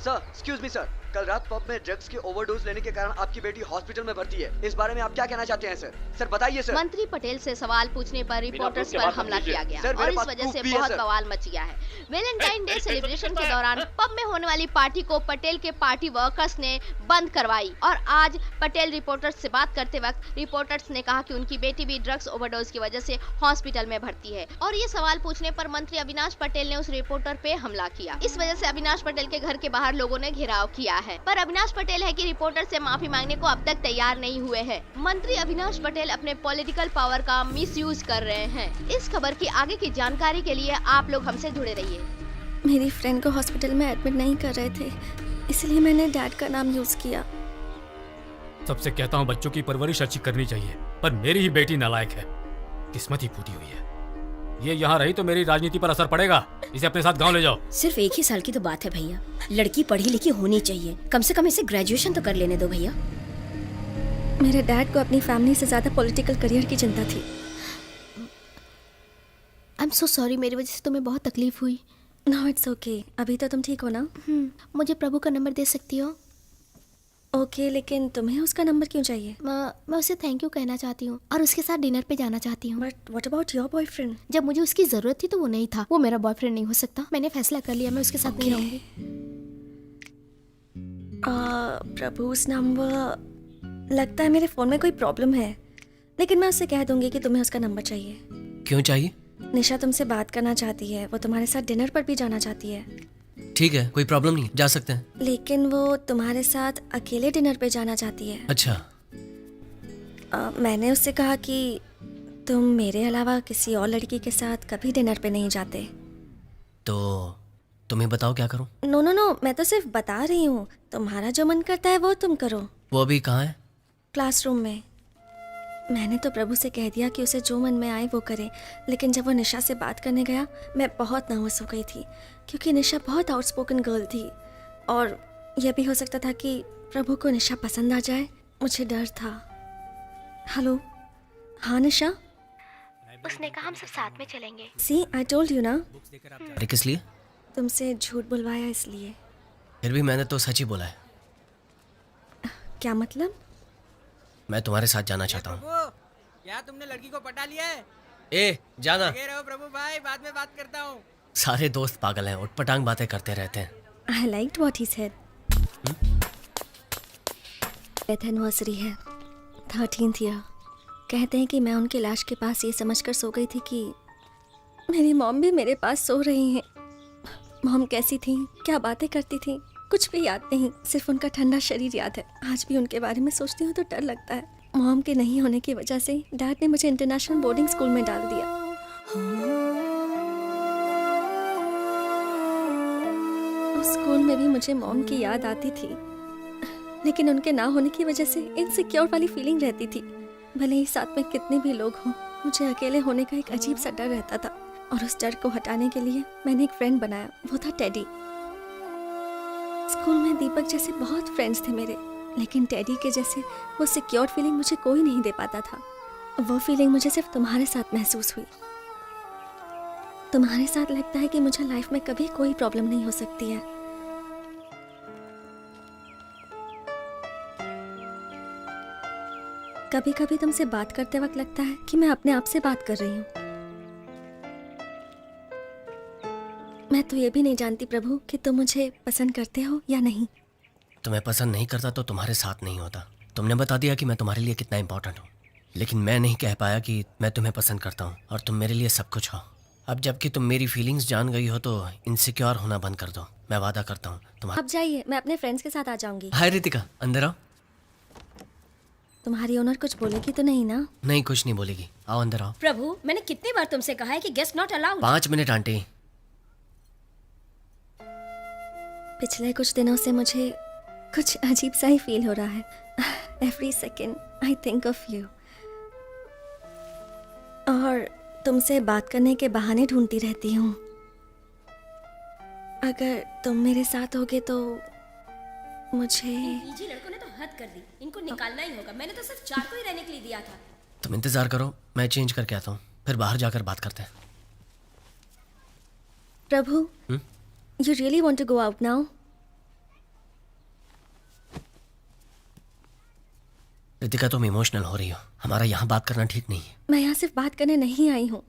एक्सक्यूज मी सर, कल रात पब में ड्रग्स की ओवरडोज लेने के कारण आपकी बेटी हॉस्पिटल में भर्ती है। इस बारे में आप क्या कहना चाहते हैं सर? सर बताइए सर। मंत्री पटेल से सवाल पूछने पर रिपोर्टर्स पर हमला किया गया और इस वजह से बहुत बवाल मच गया है। वैलेंटाइन डे सेलिब्रेशन के दौरान पब में होने वाली पार्टी को पटेल के पार्टी वर्कर्स ने बंद करवाई और आज पटेल रिपोर्टर्स से बात करते वक्त रिपोर्टर्स ने कहा कि उनकी बेटी भी ड्रग्स ओवरडोज की वजह से हॉस्पिटल में भर्ती है और ये सवाल पूछने पर मंत्री अविनाश पटेल ने उस रिपोर्टर पे हमला किया। इस वजह से अविनाश पटेल के घर के बाहर लोगों ने घेराव किया है, पर अविनाश पटेल है कि रिपोर्टर से माफी मांगने को अब तक तैयार नहीं हुए हैं। मंत्री अविनाश पटेल अपने पॉलिटिकल पावर का मिसयूज कर रहे हैं। इस खबर की आगे की जानकारी के लिए आप लोग हमसे जुड़े रहिए। मेरी फ्रेंड को हॉस्पिटल में एडमिट नहीं कर रहे थे, इसलिए मैंने डैड का नाम यूज किया। सबसे कहता हूँ बच्चों की परवरिश अच्छी करनी चाहिए, पर मेरी ही बेटी नालायक है। किस्मत ही फूटी हुई है। ये यहाँ रही तो मेरी राजनीति पर असर पड़ेगा। इसे अपने साथ गांव ले जाओ। सिर्फ 1 ही साल की तो बात है भैया। लड़की पढ़ी लिखी होनी चाहिए, कम से कम इसे ग्रेजुएशन तो कर लेने दो भैया। मेरे डैड को अपनी फैमिली से ज्यादा पॉलिटिकल करियर की चिंता थी। आई एम सो सॉरी, मेरी वजह से तुम्हें बहुत तकलीफ हुई। No it's okay. अभी तो तुम ठीक हो ना? मुझे प्रभु का नंबर दे सकती हो? ओके, लेकिन तुम्हें उसका नंबर क्यों चाहिए? मैं उसे थैंक यू कहना चाहती हूँ और उसके साथ डिनर पे जाना चाहती हूँ। But what about your boyfriend? जब मुझे उसकी जरूरत थी तो वो नहीं था। वो मेरा बॉयफ्रेंड नहीं हो सकता। मैंने फैसला कर लिया, मैं उसके साथ नहीं रहूंगी। प्रभु's नंबर। लगता है मेरे फोन में कोई प्रॉब्लम है, लेकिन मैं उससे कह दूंगी कि तुम्हें उसका नंबर चाहिए। क्यों चाहिए? निशा तुमसे बात करना चाहती है, वो तुम्हारे साथ डिनर पर भी जाना चाहती है। ठीक है, कोई प्रॉब्लम नहीं, जा सकते हैं। लेकिन वो तुम्हारे साथ अकेले डिनर पे जाना चाहती है। अच्छा, मैंने उससे कहा कि तुम मेरे अलावा किसी और लड़की के साथ कभी डिनर पे नहीं जाते। तो तुम्हें बताओ क्या करूं? नो नो नो, मैं तो सिर्फ बता रही हूँ, तुम्हारा जो मन करता है वो तुम करो। वो अभी कहाँ है? क्लासरूम में। मैंने तो प्रभु से कह दिया कि उसे जो मन में आए वो करे, लेकिन जब वो निशा से बात करने गया मैं बहुत नर्वस हो गई थी, क्योंकि निशा बहुत आउटस्पोकन गर्ल थी और यह भी हो सकता था कि प्रभु को निशा पसंद आ जाए। मुझे डर था। हेलो, हाँ निशा। उसने कहा हम सब साथ में चलेंगे। सी आई टोल्ड यू ना। अरे किस लिए? तुमसे झूठ बुलवाया इसलिए। फिर भी मैंने तो सच ही बोला है। क्या मतलब? मैं तुम्हारे साथ जाना चाहता हूँ। क्या तुमने लड़की को पटा लिया है? ए, जाना। लगे रहो प्रभु भाई, बाद में बात करता हूँ। सारे दोस्त पागल हैं, उठपटांग बातें करते रहते हैं। I liked what he said. Death anniversary है, 13th ईयर। कहते हैं कि मैं उनकी लाश के पास ये समझकर सो गई थी कि मेरी मॉम भी मेरे पास सो रही हैं। मॉम कैसी थी, क्या बातें करती थी, कुछ भी याद नहीं, सिर्फ उनका ठंडा शरीर याद है। आज भी उनके बारे में सोचती हूँ तो डर लगता है। मॉम के नहीं होने की वजह से डैड ने मुझे इंटरनेशनल बोर्डिंग स्कूल में डाल दिया। उस स्कूल में भी मुझे मॉम की याद आती थी, लेकिन उनके ना होने की वजह से इनसिक्योर वाली फीलिंग रहती थी। भले ही साथ में कितने भी लोग हों, मुझे अकेले होने का एक अजीब सा डर रहता था, और उस डर को हटाने के लिए मैंने एक फ्रेंड बनाया, वो था टेडी। स्कूल में दीपक जैसे बहुत फ्रेंड्स थे मेरे, लेकिन टेडी के जैसे वो सिक्योर फीलिंग मुझे कोई नहीं दे पाता था। वो फीलिंग मुझे सिर्फ तुम्हारे साथ महसूस हुई। तुम्हारे साथ लगता है कि मुझे लाइफ में कभी कोई प्रॉब्लम नहीं हो सकती है। कभी कभी तुमसे बात करते वक्त लगता है कि मैं अपने आप से बात कर रही हूँ। मैं तो ये भी नहीं जानती प्रभु कि तुम मुझे पसंद करते हो या नहीं। तुम्हें पसंद नहीं करता तो तुम्हारे साथ नहीं होता। तुमने बता दिया कि मैं तुम्हारे लिए कितना इंपॉर्टेंट हूँ, लेकिन मैं नहीं कह पाया कि मैं तुम्हें पसंद करता हूँ और तुम मेरे लिए सब कुछ हो। अब जबकि तुम मेरी फीलिंग्स जान गई हो तो इनसिक्योर होना बंद कर दो। मैं वादा करता हूँ तुम्हारा। अब जाइए, मैं अपने फ्रेंड्स के साथ आ जाऊंगी। हाय रितिका, अंदर आओ। तुम्हारी ओनर कुछ बोलेगी तो नहीं ना? नहीं, कुछ नहीं बोलेगी। आओ अंदर आओ। प्रभु, मैंने कितनी बार तुमसे कहा है कि guest not allowed. 5 minute aunty. पिछले कुछ दिनों से मुझे कुछ अजीब सा ही फील हो रहा है। Every second I think of you, और तुमसे बात करने के बहाने ढूंढती रहती हूँ। अगर तुम मेरे साथ होगे तो मुझे। पीजी लड़कों ने तो हद कर दी, इनको निकालना ही होगा। मैंने तो सिर्फ 4 को ही रहने के लिए दिया था। तुम इंतजार करो, मैं चेंज करके आता हूँ, फिर बाहर जाकर बात करते हैं। प्रभु, you really want to go out now? Ritika, तुम इमोशनल हो रही हो। हमारा यहाँ बात करना ठीक नहीं है। मैं यहाँ सिर्फ बात करने नहीं आई हूँ।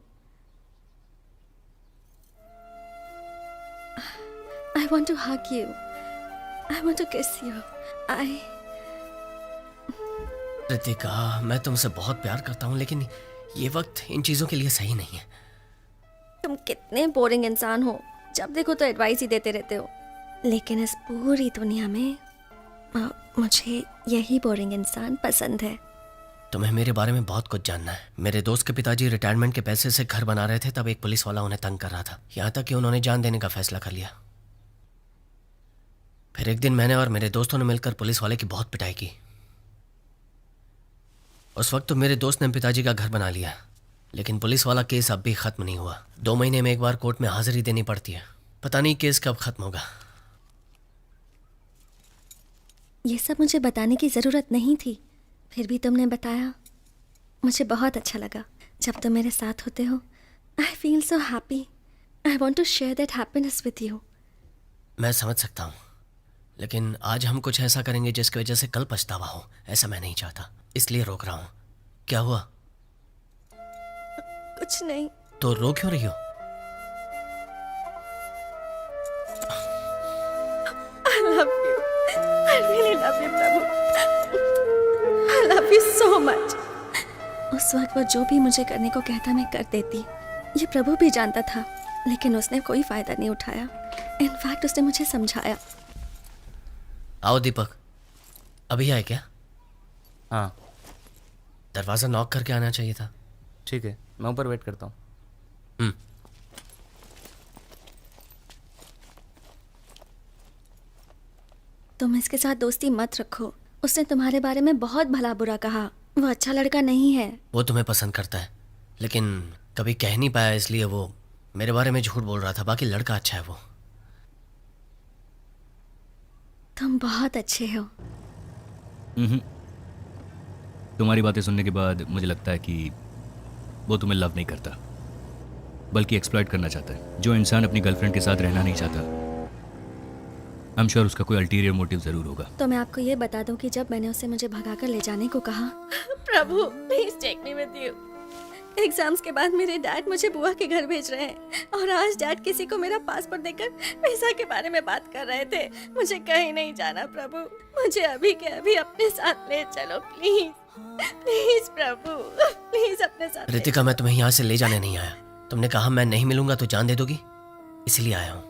I want to hug you. I want to kiss you. Ritika, मैं तुमसे बहुत प्यार करता हूँ, लेकिन ये वक्त इन चीजों के लिए सही नहीं है। तुम कितने बोरिंग इंसान हो, जब देखो तो एडवाइस ही देते रहते हो। लेकिन इस पूरी दुनिया में मुझे यही बोरिंग इंसान पसंद है। तुम्हें मेरे बारे में बहुत कुछ जानना है। मेरे दोस्त के पिताजी रिटायरमेंट के पैसे से घर बना रहे थे, तब एक पुलिस वाला उन्हें तंग कर रहा था, यहाँ तक कि उन्होंने जान देने का फैसला कर लिया। फिर एक दिन मैंने और मेरे दोस्तों ने मिलकर पुलिस वाले की बहुत पिटाई की। उस वक्त तो मेरे दोस्त ने पिताजी का घर बना लिया, लेकिन पुलिस वाला केस अब भी खत्म नहीं हुआ। 2 महीने में एक बार कोर्ट में हाजिरी देनी पड़ती है। पता नहीं केस कब खत्म होगा। ये सब मुझे बताने की ज़रूरत नहीं थी, फिर भी तुमने बताया। मुझे बहुत अच्छा लगा। जब तुम मेरे साथ होते हो, I feel so happy. I want to share that happiness with you. मैं समझ सकता हूँ, लेकिन आज हम कुछ ऐसा करेंगे जिसकी वजह से कल पछतावा हो। ऐसा मैं नहीं चाहता, इसलिए रोक रहा हूँ। क्या हुआ? कुछ नहीं। तो रो क्यों रही हो? I love you. I really love you, Prabhu. I love you so much. उस वक्त वो जो भी मुझे करने को कहता मैं कर देती। ये प्रभु भी जानता था, लेकिन उसने कोई फायदा नहीं उठाया। इनफैक्ट उसने मुझे समझाया। आओ दीपक, अभी आए क्या? हाँ दरवाजा नॉक करके आना चाहिए था। ठीक है, मैं ऊपर वेट करता हूँ। तुम इसके साथ दोस्ती मत रखो। उसने तुम्हारे बारे में बहुत भला बुरा कहा। वो अच्छा लड़का नहीं है। वो तुम्हें पसंद करता है, लेकिन कभी कह नहीं पाया, इसलिए वो मेरे बारे में झूठ बोल रहा था। बाकी लड़का अच्छा है वो। तुम बहुत अच्छे हो। तुम्हारी बातें सुनने के बाद मुझे लगता है कि वो तुम्हें लव नहीं करता, बल्कि एक्सप्लॉइट करना चाहता है। जो इंसान अपनी गर्लफ्रेंड के साथ रहना नहीं चाहता, आई एम श्योर उसका कोई अल्टीरियर मोटिव जरूर होगा। तो मैं आपको ये बता दूं कि जब मैंने उसे मुझे भगाकर ले जाने को कहा, Prabhu please take me with you. Exams के बाद मेरे डैड मुझे बुआ के घर भेज रहे हैं और आज डैड किसी को मेरा पासपोर्ट देकर वीजा के बारे में बात कर रहे थे। मुझे कहीं नहीं जाना प्रभु, मुझे अभी के अभी अपने साथ ले चलो प्लीज। प्लीज प्रभु, प्लीज अपने साथ। रितिका, मैं तुम्हें यहाँ से ले जाने नहीं आया। तुमने कहा मैं नहीं मिलूंगा तो जान दे दोगी, इसलिए आया हूँ।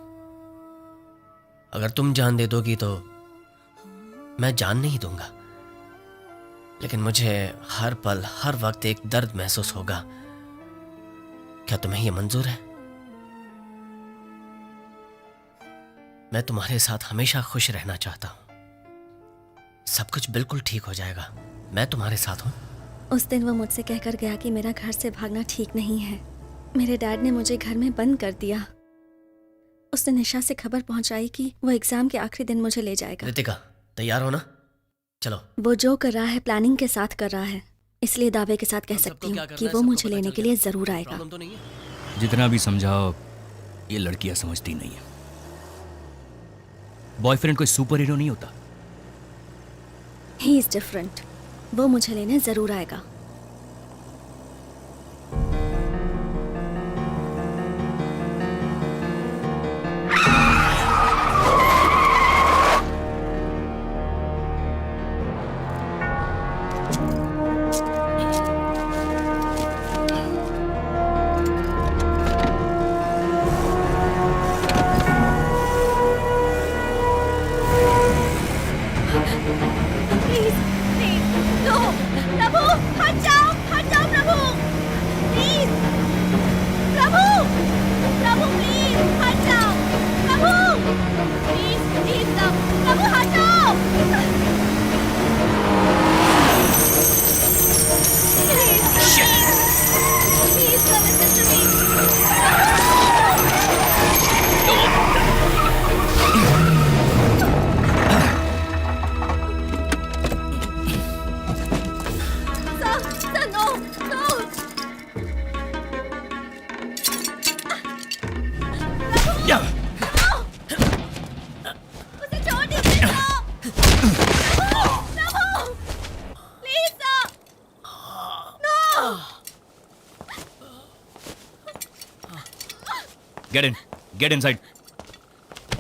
अगर तुम जान दे दोगी तो मैं जान नहीं दूंगा, लेकिन मुझे हर पल हर वक्त एक दर्द महसूस होगा। क्या तुम्हें यह मंजूर है? मैं तुम्हारे साथ हमेशा खुश रहना चाहता हूं। सब कुछ बिल्कुल ठीक हो जाएगा, मैं तुम्हारे साथ हूं। उस दिन वो मुझसे कहकर गया कि मेरा घर से भागना ठीक नहीं है। मेरे डैड ने मुझे घर में बंद कर दिया। उसने निशा से खबर पहुंचाई कि वो एग्जाम के आखिरी दिन मुझे ले जाएगा। रितिका, तैयार हो ना? चलो। वो जो कर रहा है प्लानिंग के साथ कर रहा है, इसलिए दावे के साथ कह सकती हूँ कि वो मुझे लेने के लिए जरूर आएगा। प्रॉब्लम तो नहीं है? जितना भी समझाओ, ये लड़कियां समझती नहीं है। बॉयफ्रेंड कोई सुपर हीरो नहीं होता। He is different. वो मुझे लेने जरूर आएगा। Get in. Get inside.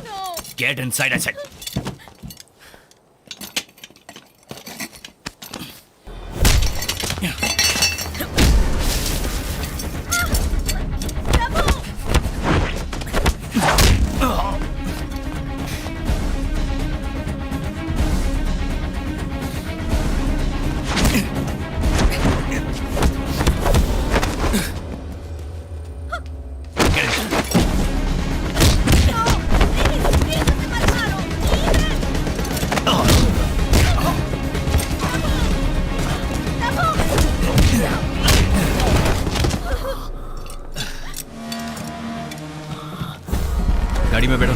No. Get inside, I said. गाड़ी में बैठो,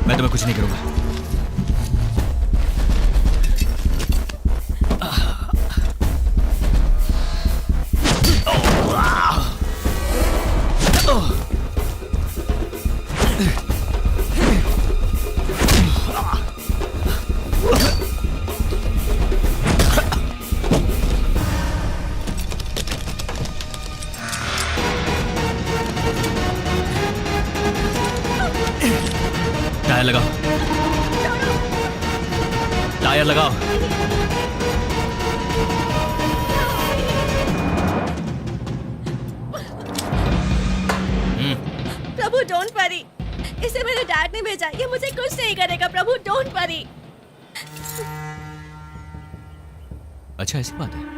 मैं तुम्हें कुछ नहीं करूंगा। टायर लगाओ, टायर लगाओ। प्रभु डोंट वरी, इसे मेरे डैड ने भेजा, ये मुझे कुछ नहीं करेगा प्रभु, डोंट वरी। अच्छा ऐसी बात है।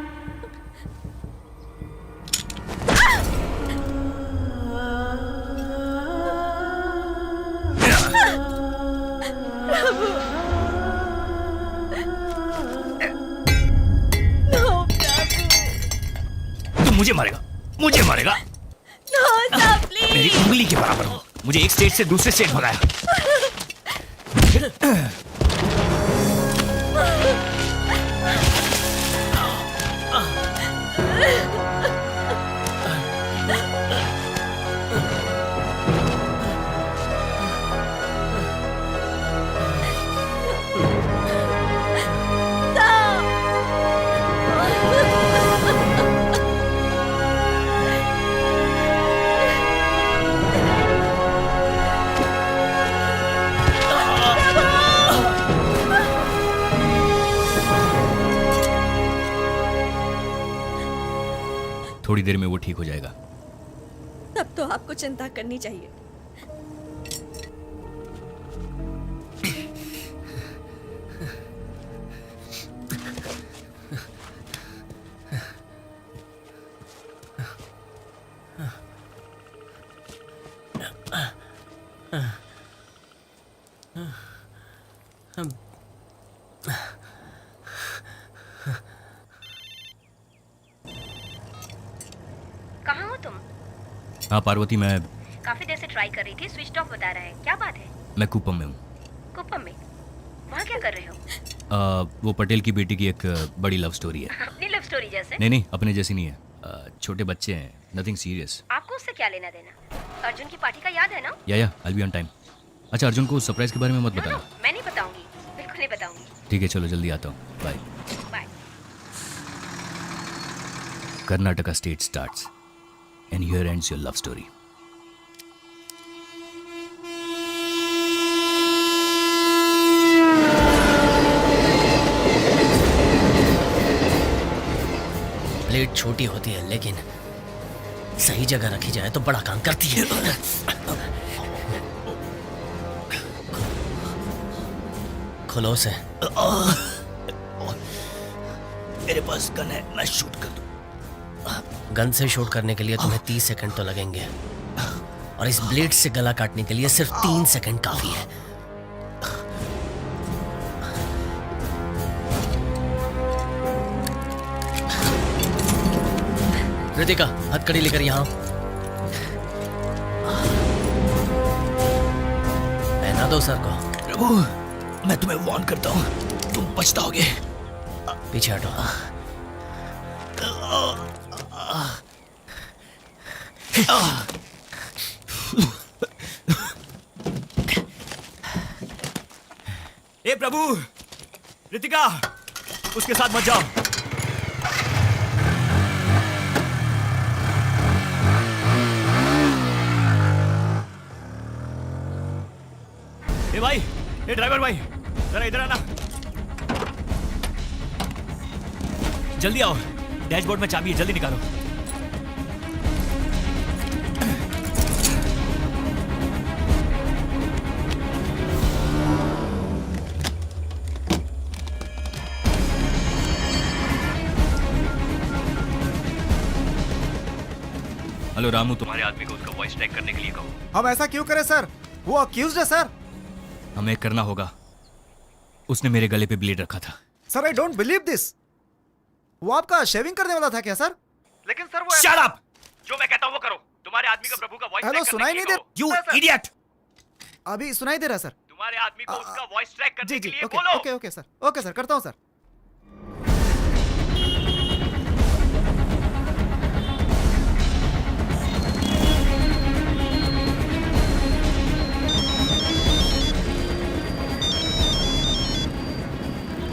तू मुझे मारेगा, मुझे मारेगा। No sir please. मेरी उंगली के बराबर हो। मुझे एक स्टेट से दूसरे स्टेट भगाया। थोड़ी देर में वो ठीक हो जाएगा। तब तो आपको चिंता करनी चाहिए। कहाँ हो तुम? हाँ पार्वती, मैं काफी देर से ट्राई कर रही थी, स्विच ऑफ बता रहा है, क्या बात है? मैं कुप्पम में हूँ। कुप्पम में? वहाँ क्या कर रहे हो? वो पटेल की बेटी की एक बड़ी लव स्टोरी है। अपनी लव स्टोरी जैसे? नहीं, अपने जैसी नहीं है। छोटे बच्चे हैं, नथिंग सीरियस। आपको उससे क्या लेना देना? अर्जुन की पार्टी का याद है ना? या आई बी ऑन टाइम। अच्छा, अर्जुन को सरप्राइज के बारे में मत बताना। मैं नहीं बताऊंगी, बिल्कुल नहीं बताऊंगी। ठीक है, चलो जल्दी आता हूँ। Bye. Bye. Karnataka state starts and here ends your love story. Plate छोटी होती है लेकिन सही जगह रखी जाए तो बड़ा काम करती है। खुलो से। मेरे पास गन है, मैं शूट कर दूं। गन से शूट करने के लिए तुम्हें 30 सेकंड तो लगेंगे और इस ब्लेड से गला काटने के लिए सिर्फ 3 सेकंड काफी है। रितिका, हथकड़ी लेकर यहाँ पहना दो सर को। प्रभु, मैं तुम्हें वार्न करता हूँ, तुम पछताओगे। पीछे हटो। ए प्रभु, रितिका, उसके साथ मत जाओ। ए भाई, ए ड्राइवर भाई, जरा इधर आना। जल्दी आओ, डैशबोर्ड में चाबी है, जल्दी निकालो। हेलो रामू, तुम्हारे आदमी को उसका वॉइस ट्रैक करने के लिए कहो। हम ऐसा क्यों करें सर? वो अक्यूज्ड है सर। हमें करना होगा। उसने मेरे गले पे ब्लेड रखा था। Sir I don't believe this. वो आपका शेविंग करने वाला था क्या सर? लेकिन सर वो शट अप! जो मैं कहता हूँ वो करो। तुम्हारे आदमी का प्रभु का वॉइस हेलो, ट्रैक सुनाई नहीं दे। You idiot! अभी सुनाई दे रहा सर। तुम्हारे आदमी को उसका वॉइस ट्रैक करने के लिए ओके बोलो। Okay okay sir, okay sir, करता हूँ सर।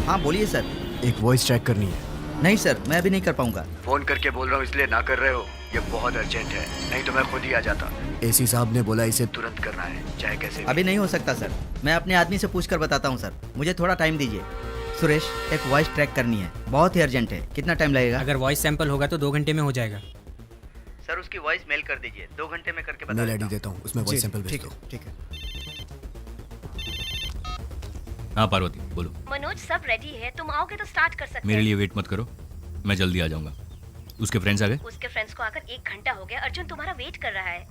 हाँ बोलिए सर। एक वॉइस ट्रैक करनी है। नहीं सर, मैं अभी नहीं कर पाऊंगा। फोन करके बोल रहा हूँ इसलिए ना कर रहे हो? ये बहुत अर्जेंट है, नहीं तो मैं खुद ही आ जाता। एसी साहब ने बोला इसे तुरंत करना है, चाहे कैसे भी। अभी नहीं हो सकता सर, मैं अपने आदमी से पूछ कर बताता हूँ सर, मुझे थोड़ा टाइम दीजिए। सुरेश, एक वॉइस ट्रैक करनी है, बहुत ही अर्जेंट है। कितना टाइम लगेगा? अगर वॉइस सैंपल होगा तो 2 घंटे में हो जाएगा। सर उसकी वॉइस मेल कर दीजिए, 2 घंटे में करके बता मेल आईडी देता हूँ, उसमें वॉइस सैंपल भेज दो। ठीक है। हाँ पार्वती बोलो। मनोज सब रेडी है, तुम आओगे तो स्टार्ट कर सकते मेरे लिए वेट मत करो, मैं जल्दी आ जाऊंगा। उसके फ्रेंड्स आ गए? उसके फ्रेंड्स को आकर 1 घंटा हो गया। अर्जुन तुम्हारा वेट कर रहा है।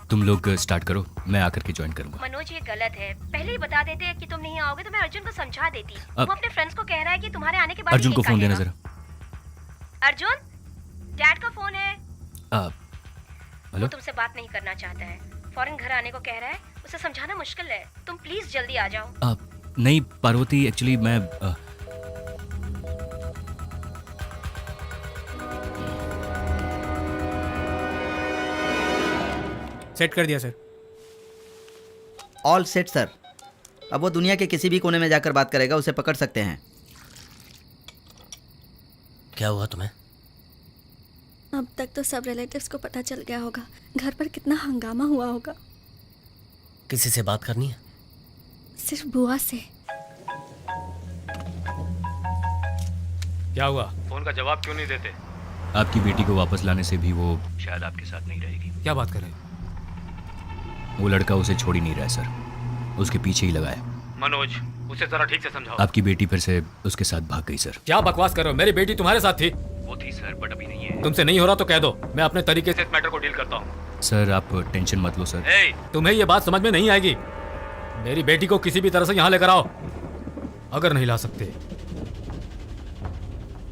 तुम लोग स्टार्ट करो, मैं आकर के ज्वाइन करूंगा। मनोज ये गलत है, पहले ही बता देते कि तुम नहीं आओगे तो मैं अर्जुन को समझा देती। वो अपने फ्रेंड्स को कह रहा है कि तुम्हारे आने के बाद अर्जुन को फोन देना जरा। अर्जुन, डैड का फोन है। हेलो? वो तुमसे बात नहीं करना चाहता है, फौरन घर आने को कह रहा है। उसे समझाना मुश्किल है, तुम प्लीज जल्दी आ जाओ। नहीं पार्वती, एक्चुअली मैं सेट कर दिया सर। All set sir. अब वो दुनिया के किसी भी कोने में जाकर बात करेगा, उसे पकड़ सकते हैं। क्या हुआ तुम्हें? अब तक तो सब रिलेटिव्स को पता चल गया होगा, घर पर कितना हंगामा हुआ होगा। किसी से बात करनी है? सिर्फ बुआ से। क्या हुआ? फोन का जवाब क्यों नहीं देते? आपकी बेटी को वापस लाने से भी वो शायद आपके साथ नहीं रहेगी। क्या बात कर रहे हैं? वो लड़का उसे छोड़ ही नहीं रहा है सर, उसके पीछे ही लगा है। मनोज, उसे जरा ठीक से समझाओ। आपकी बेटी फिर से उसके साथ भाग गई सर। क्या बकवास कर रहे हो? मेरी बेटी तुम्हारे साथ थी। वो थी सर, बट अभी नहीं है। तुमसे नहीं हो रहा तो कह दो, मैं अपने तरीके से इस मैटर को डील करता हूँ। सर आप टेंशन मत लो सर। तुम्हें ये बात समझ में नहीं आएगी। मेरी बेटी को किसी भी तरह से यहाँ लेकर आओ। अगर नहीं ला सकते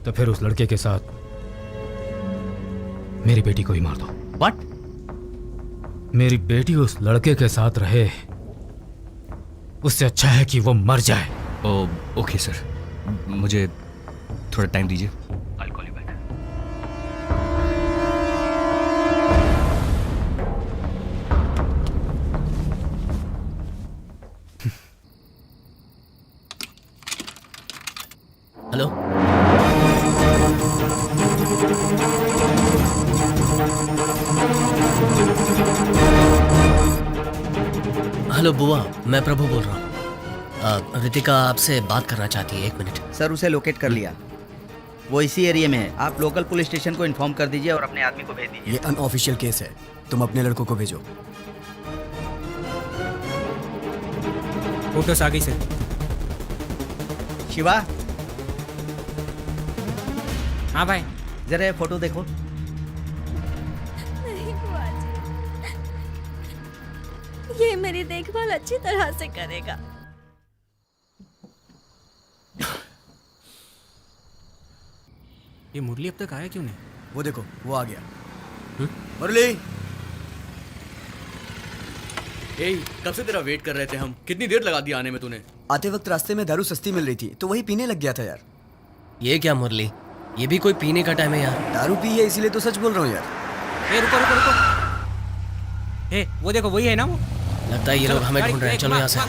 तो फिर उस लड़के के साथ मेरी बेटी को ही मार दो। व्हाट? मेरी बेटी उस लड़के के साथ रहे, उससे अच्छा है कि वो मर जाए। ओके सर, मुझे थोड़ा टाइम दीजिए। I'll call you back. Hello? Hello बुआ, मैं प्रभु बोल रहा हूँ। रितिका आपसे बात करना चाहती है, 1 मिनट। सर उसे लोकेट कर लिया, वो इसी एरिया में है। आप लोकल पुलिस स्टेशन को इन्फॉर्म कर दीजिए और अपने आदमी को भेज दीजिए। ये अनऑफिशियल केस है, तुम अपने लड़कों को भेजो। फोटोस आ गई सर। शिवा, हाँ भाई। जरा ये फोटो देखो। नहीं बुआ जी, ये मेरी देखभाल अच्छी तरह से करेगा। ये मुरली अब तक आया क्यों नहीं? वो देखो, वो आ गया। मुरली, कब से तेरा वेट कर रहे थे हम। कितनी देर लगा दी आने में तूने? आते वक्त रास्ते में दारू सस्ती मिल रही थी तो वही पीने लग गया था यार। ये क्या मुरली, ये भी कोई पीने का टाइम है यार? दारू पी है इसीलिए तो सच बोल रहा हूँ यार। रुको रुको रुको। वो देखो वही है ना वो। लगता है ये लोग हमें ढूंढ रहे हैं। चलो यहाँ से।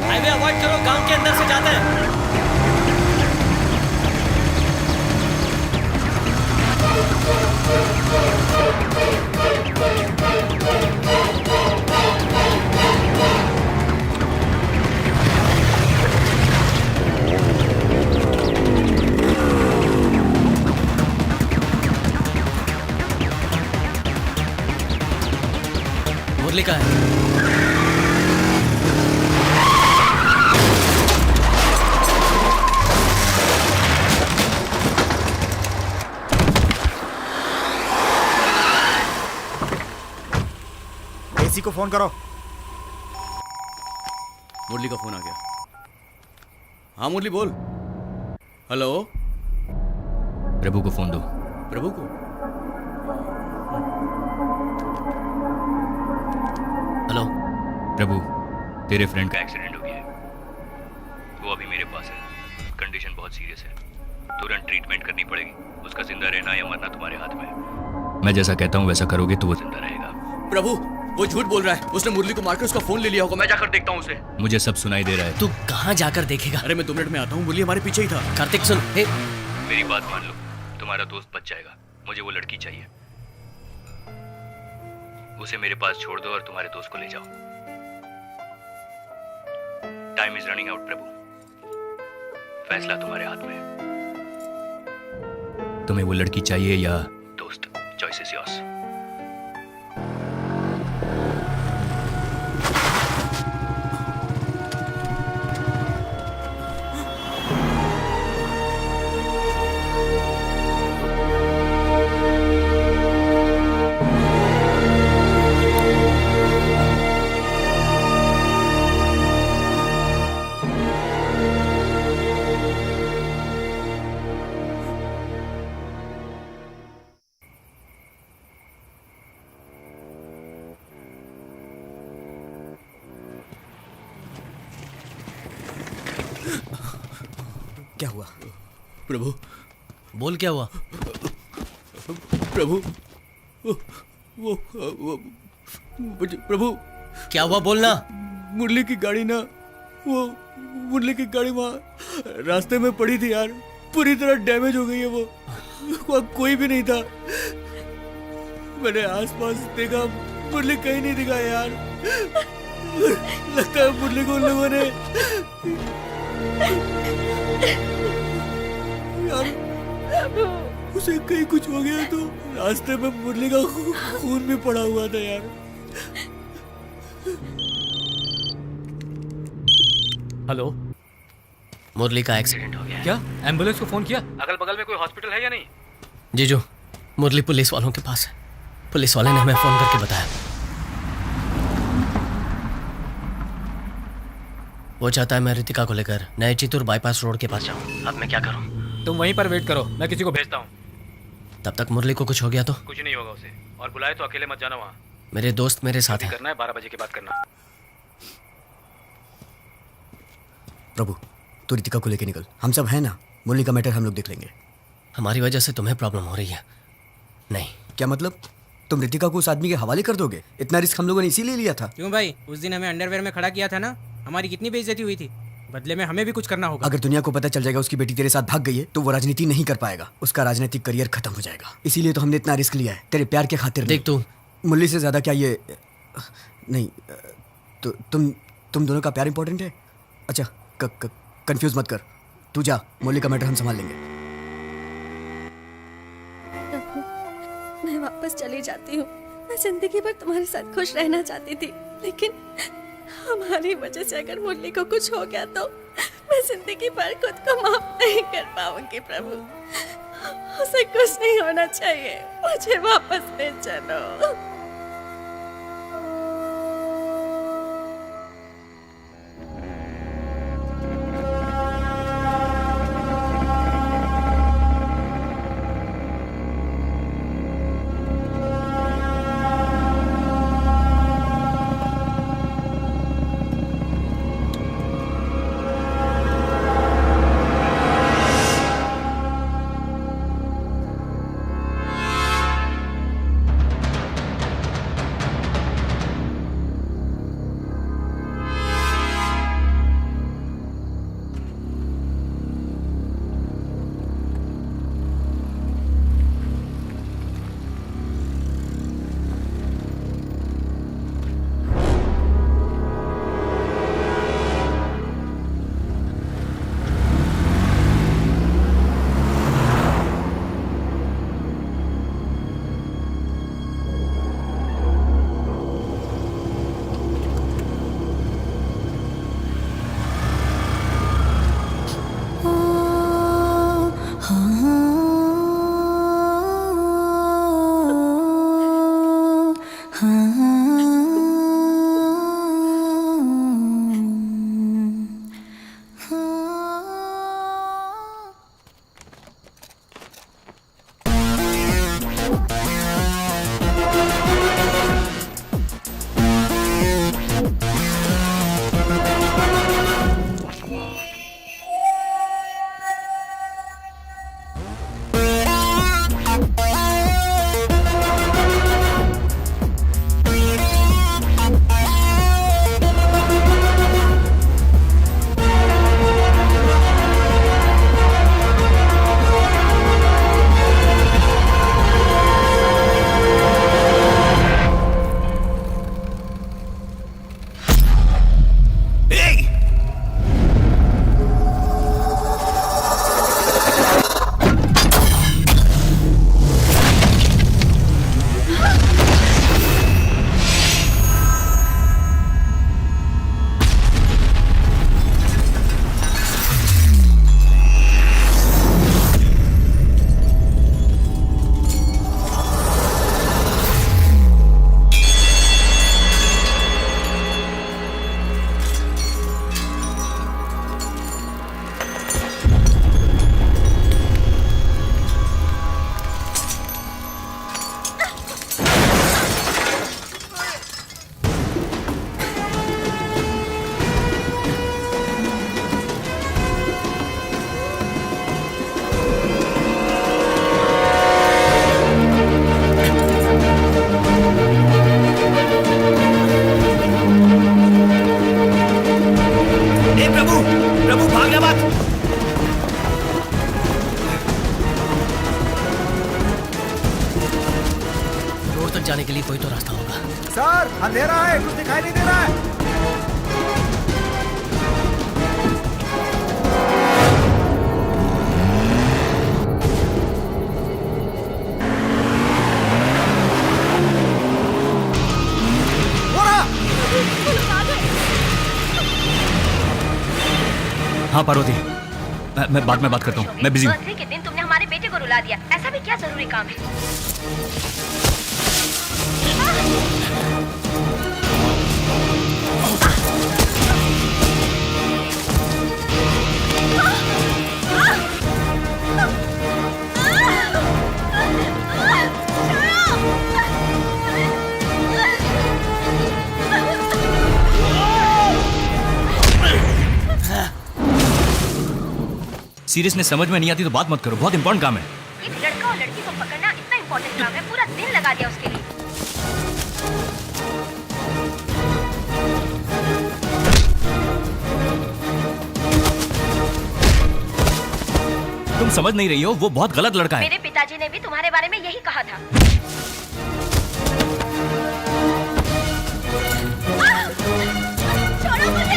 हाईवे अवॉइड करो, गांव के अंदर से जाते हैं। मुरली का है। एसी को फोन करो। मुरली का फोन आ गया। हाँ मुरली बोल। हेलो? प्रभु को फोन दो। प्रभु को? प्रभु, तेरे फ्रेंड का एक्सीडेंट हो गया है। वो अभी मेरे पास है। कंडीशन बहुत सीरियस है। तुरंत ट्रीटमेंट करनी पड़ेगी। उसका जिंदा रहना या मरना तुम्हारे हाथ में है। मैं जैसा कहता हूँ वैसा करोगे तो वो जिंदा रहेगा। प्रभु, वो झूठ बोल रहा है। उसने मुरली को मारकर उसका फोन ले लिया होगा। मैं जाकर देखता हूँ उसे। मुझे सब सुनाई दे रहा है। तू कहाँ जाकर देखेगा? अरे मैं 2 मिनट में आता हूँ। मुरली हमारे पीछे ही था। कार्तिक सुन, हे मेरी बात मान लो, तुम्हारा दोस्त बच जाएगा। मुझे वो लड़की चाहिए। उसे मेरे पास छोड़ दो और तुम्हारे दोस्त को ले जाओ। टाइम इज रनिंग आउट प्रभु। फैसला तुम्हारे हाथ में है। तुम्हें वो लड़की चाहिए या दोस्त? Choice is yours. क्या हुआ? प्रभु, बोल क्या हुआ? प्रभु, प्रभु, क्या हुआ बोलना। मुरली की गाड़ी ना, वो मुरली की गाड़ी वहाँ रास्ते में पड़ी थी यार। पूरी तरह डैमेज हो गई है वो। वहाँ कोई भी नहीं था। मैंने आसपास देखा, मुरली कहीं नहीं दिखा यार। लगता है मुरली को उन लोगों ने यार, उसे कहीं कुछ हो गया तो रास्ते में मुरली का खून भी पड़ा हुआ था यार। हेलो, मुरली का एक्सीडेंट हो गया। क्या एम्बुलेंस को फोन किया? अगल बगल में कोई हॉस्पिटल है या नहीं? जीजू, मुरली पुलिस वालों के पास है। पुलिस वाले ने हमें फोन करके बताया। वो चाहता है मैं रितिका को लेकर नए चितूर बाईपास रोड के पास जाऊं। अब मैं क्या करूं? तुम वहीं पर वेट करो, मैं किसी को भेजता हूँ। तब तक मुरली को कुछ हो गया तो? कुछ नहीं होगा उसे। और बुलाए तो अकेले मत जाना वहाँ। मेरे दोस्त मेरे साथ हैं। करना है 12 बजे के बाद करना। प्रभु, तू रितिका को लेके निकल। हम सब हैं ना। मुरली का मैटर हम लोग देख लेंगे। हमारी वजह से तुम्हें प्रॉब्लम हो रही है? नहीं। क्या मतलब? तुम रितिका को उस आदमी के हवाले कर दोगे? इतना रिस्क हम लोगों ने इसीलिए लिया था। क्यों भाई, उस दिन हमें अंडरवेयर में खड़ा किया था ना, हमारी कितनी बेइज्जती हुई थी। बदले में हमें भी कुछ करना होगा। अगर दुनिया को पता चल जाएगा उसकी बेटी तेरे साथ भाग गई है तो वो राजनीति नहीं कर पाएगा। उसका राजनीतिक करियर खत्म हो जाएगा। इसीलिए तो हमने इतना रिस्क लिया है, तेरे प्यार के खातिर। देख तू, मुरली से ज्यादा क्या ये नहीं तो तुम दोनों का प्यार इंपॉर्टेंट है। अच्छा, कंफ्यूज मत कर। तू जा, मुरली का मैटर हम संभाल लेंगे। मैं वापस चली जाती हूँ। मैं जिंदगी भर तुम्हारे साथ खुश रहना चाहती थी, लेकिन हमारी वजह से अगर मुरली को कुछ हो गया तो मैं जिंदगी भर खुद को माफ नहीं कर पाऊंगी। प्रभु, उसे कुछ नहीं होना चाहिए। मुझे वापस ले चलो। सर, अंधेरा है, कुछ दिखाई नहीं दे रहा है। हाँ पार्वती, मैं बाद में बात करता हूँ, मैं बिजी हूँ। बर्थडे के दिन तुमने हमारे बेटे को रुला दिया, ऐसा भी क्या जरूरी काम है? सीरियसनेस समझ में नहीं आती तो बात मत करो, बहुत इंपॉर्टेंट काम है। एक लड़का और लड़की को पकड़ना इतना इम्पोर्टेंट काम है, पूरा दिन लगा दिया उसके लिए। तुम समझ नहीं रही हो, वो बहुत गलत लड़का है। मेरे पिताजी ने भी तुम्हारे बारे में यही कहा था। छोड़ो मुझे!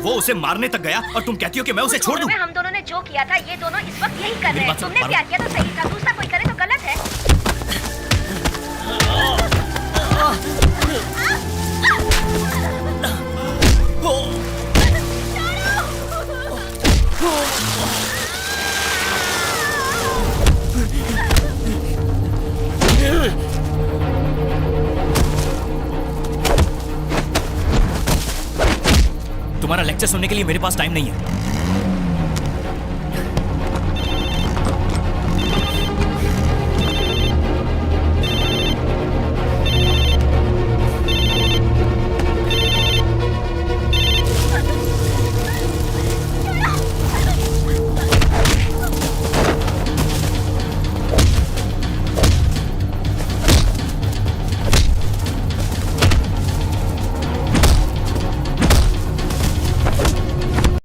वो उसे मारने तक गया और तुम कहती हो कि मैं उसे छोड़ दूं? हम दोनों ने जो किया था, ये दोनों इस वक्त यही कर रहे हैं। तुमने प्यार किया तो सही था, दूसरा कोई करे तो गलत है। तुम्हारा लेक्चर सुनने के लिए मेरे पास टाइम नहीं है।